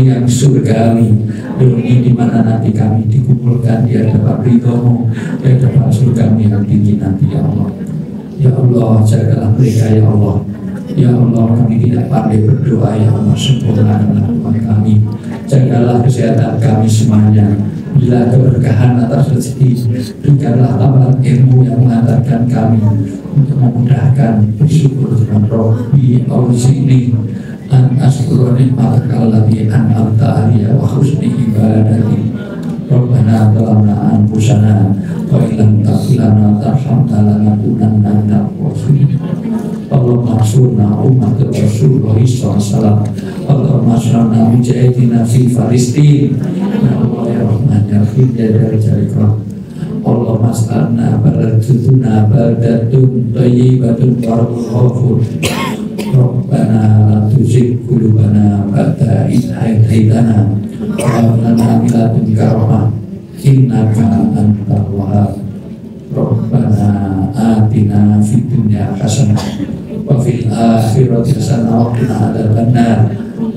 yang surgawi, reuni di mana nanti kami dikumpulkan di hadapan ridhomu, di hadapan surgamu yang tinggi nanti ya Allah. Ya Allah, jagalah mereka ya Allah. Ya Allah, kami tidak pandai berdoa ya Allah, sempurnakanlah doa kami. Jagalah kesehatan kami semuanya. Bila keberkahan atas rezeki, berikanlah tambahan ilmu yang mengantarkan kami untuk memudahkan bersyukur dengan Rabbi Auzini an asykura nikmatakal ladzi an'amta 'alayya wa husni ibadati. Rabbana zalamna anfusana wa illam taghfir lana tarhamna lanakunanna minal khasirin. Allahumma ansurna ummatal Rasulullah sallallahu alaihi wasallam. Allahumma ansurna mujahidina fi Palestin. Ya Allah ya Rahman ya Rahim ya Dzal Jalali. Allahumma as'alna baladuna baldatun thayyibatun warahmatullahi. Rabbana la tuzigh qulubana ba'da idh hadaytana wa hab lana min ladunka rahmah innaka antal wahhab. Rabbana atina fid dunya hasanah wa fil akhirati hasanah wa qina adzabannar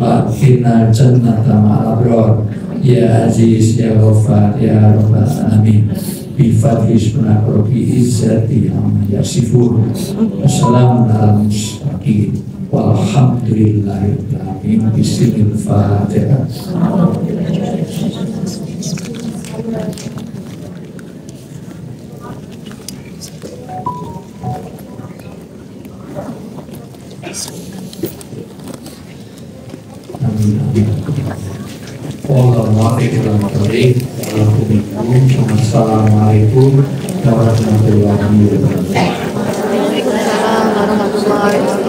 wa qina jannata ma'al abrar. Ya Aziz Ya Ghaffar Ya Rabbal Alamin Bifadhi Ismina Rabbi Izzati Amma Yasifun Wassalamun ala mustaqim Walhamdulillahirrahmanirrahim Bismillahirrahmanirrahim. Assalamualaikum warahmatullahi wabarakatuh. Waalaikumsalam warahmatullahi wabarakatuh.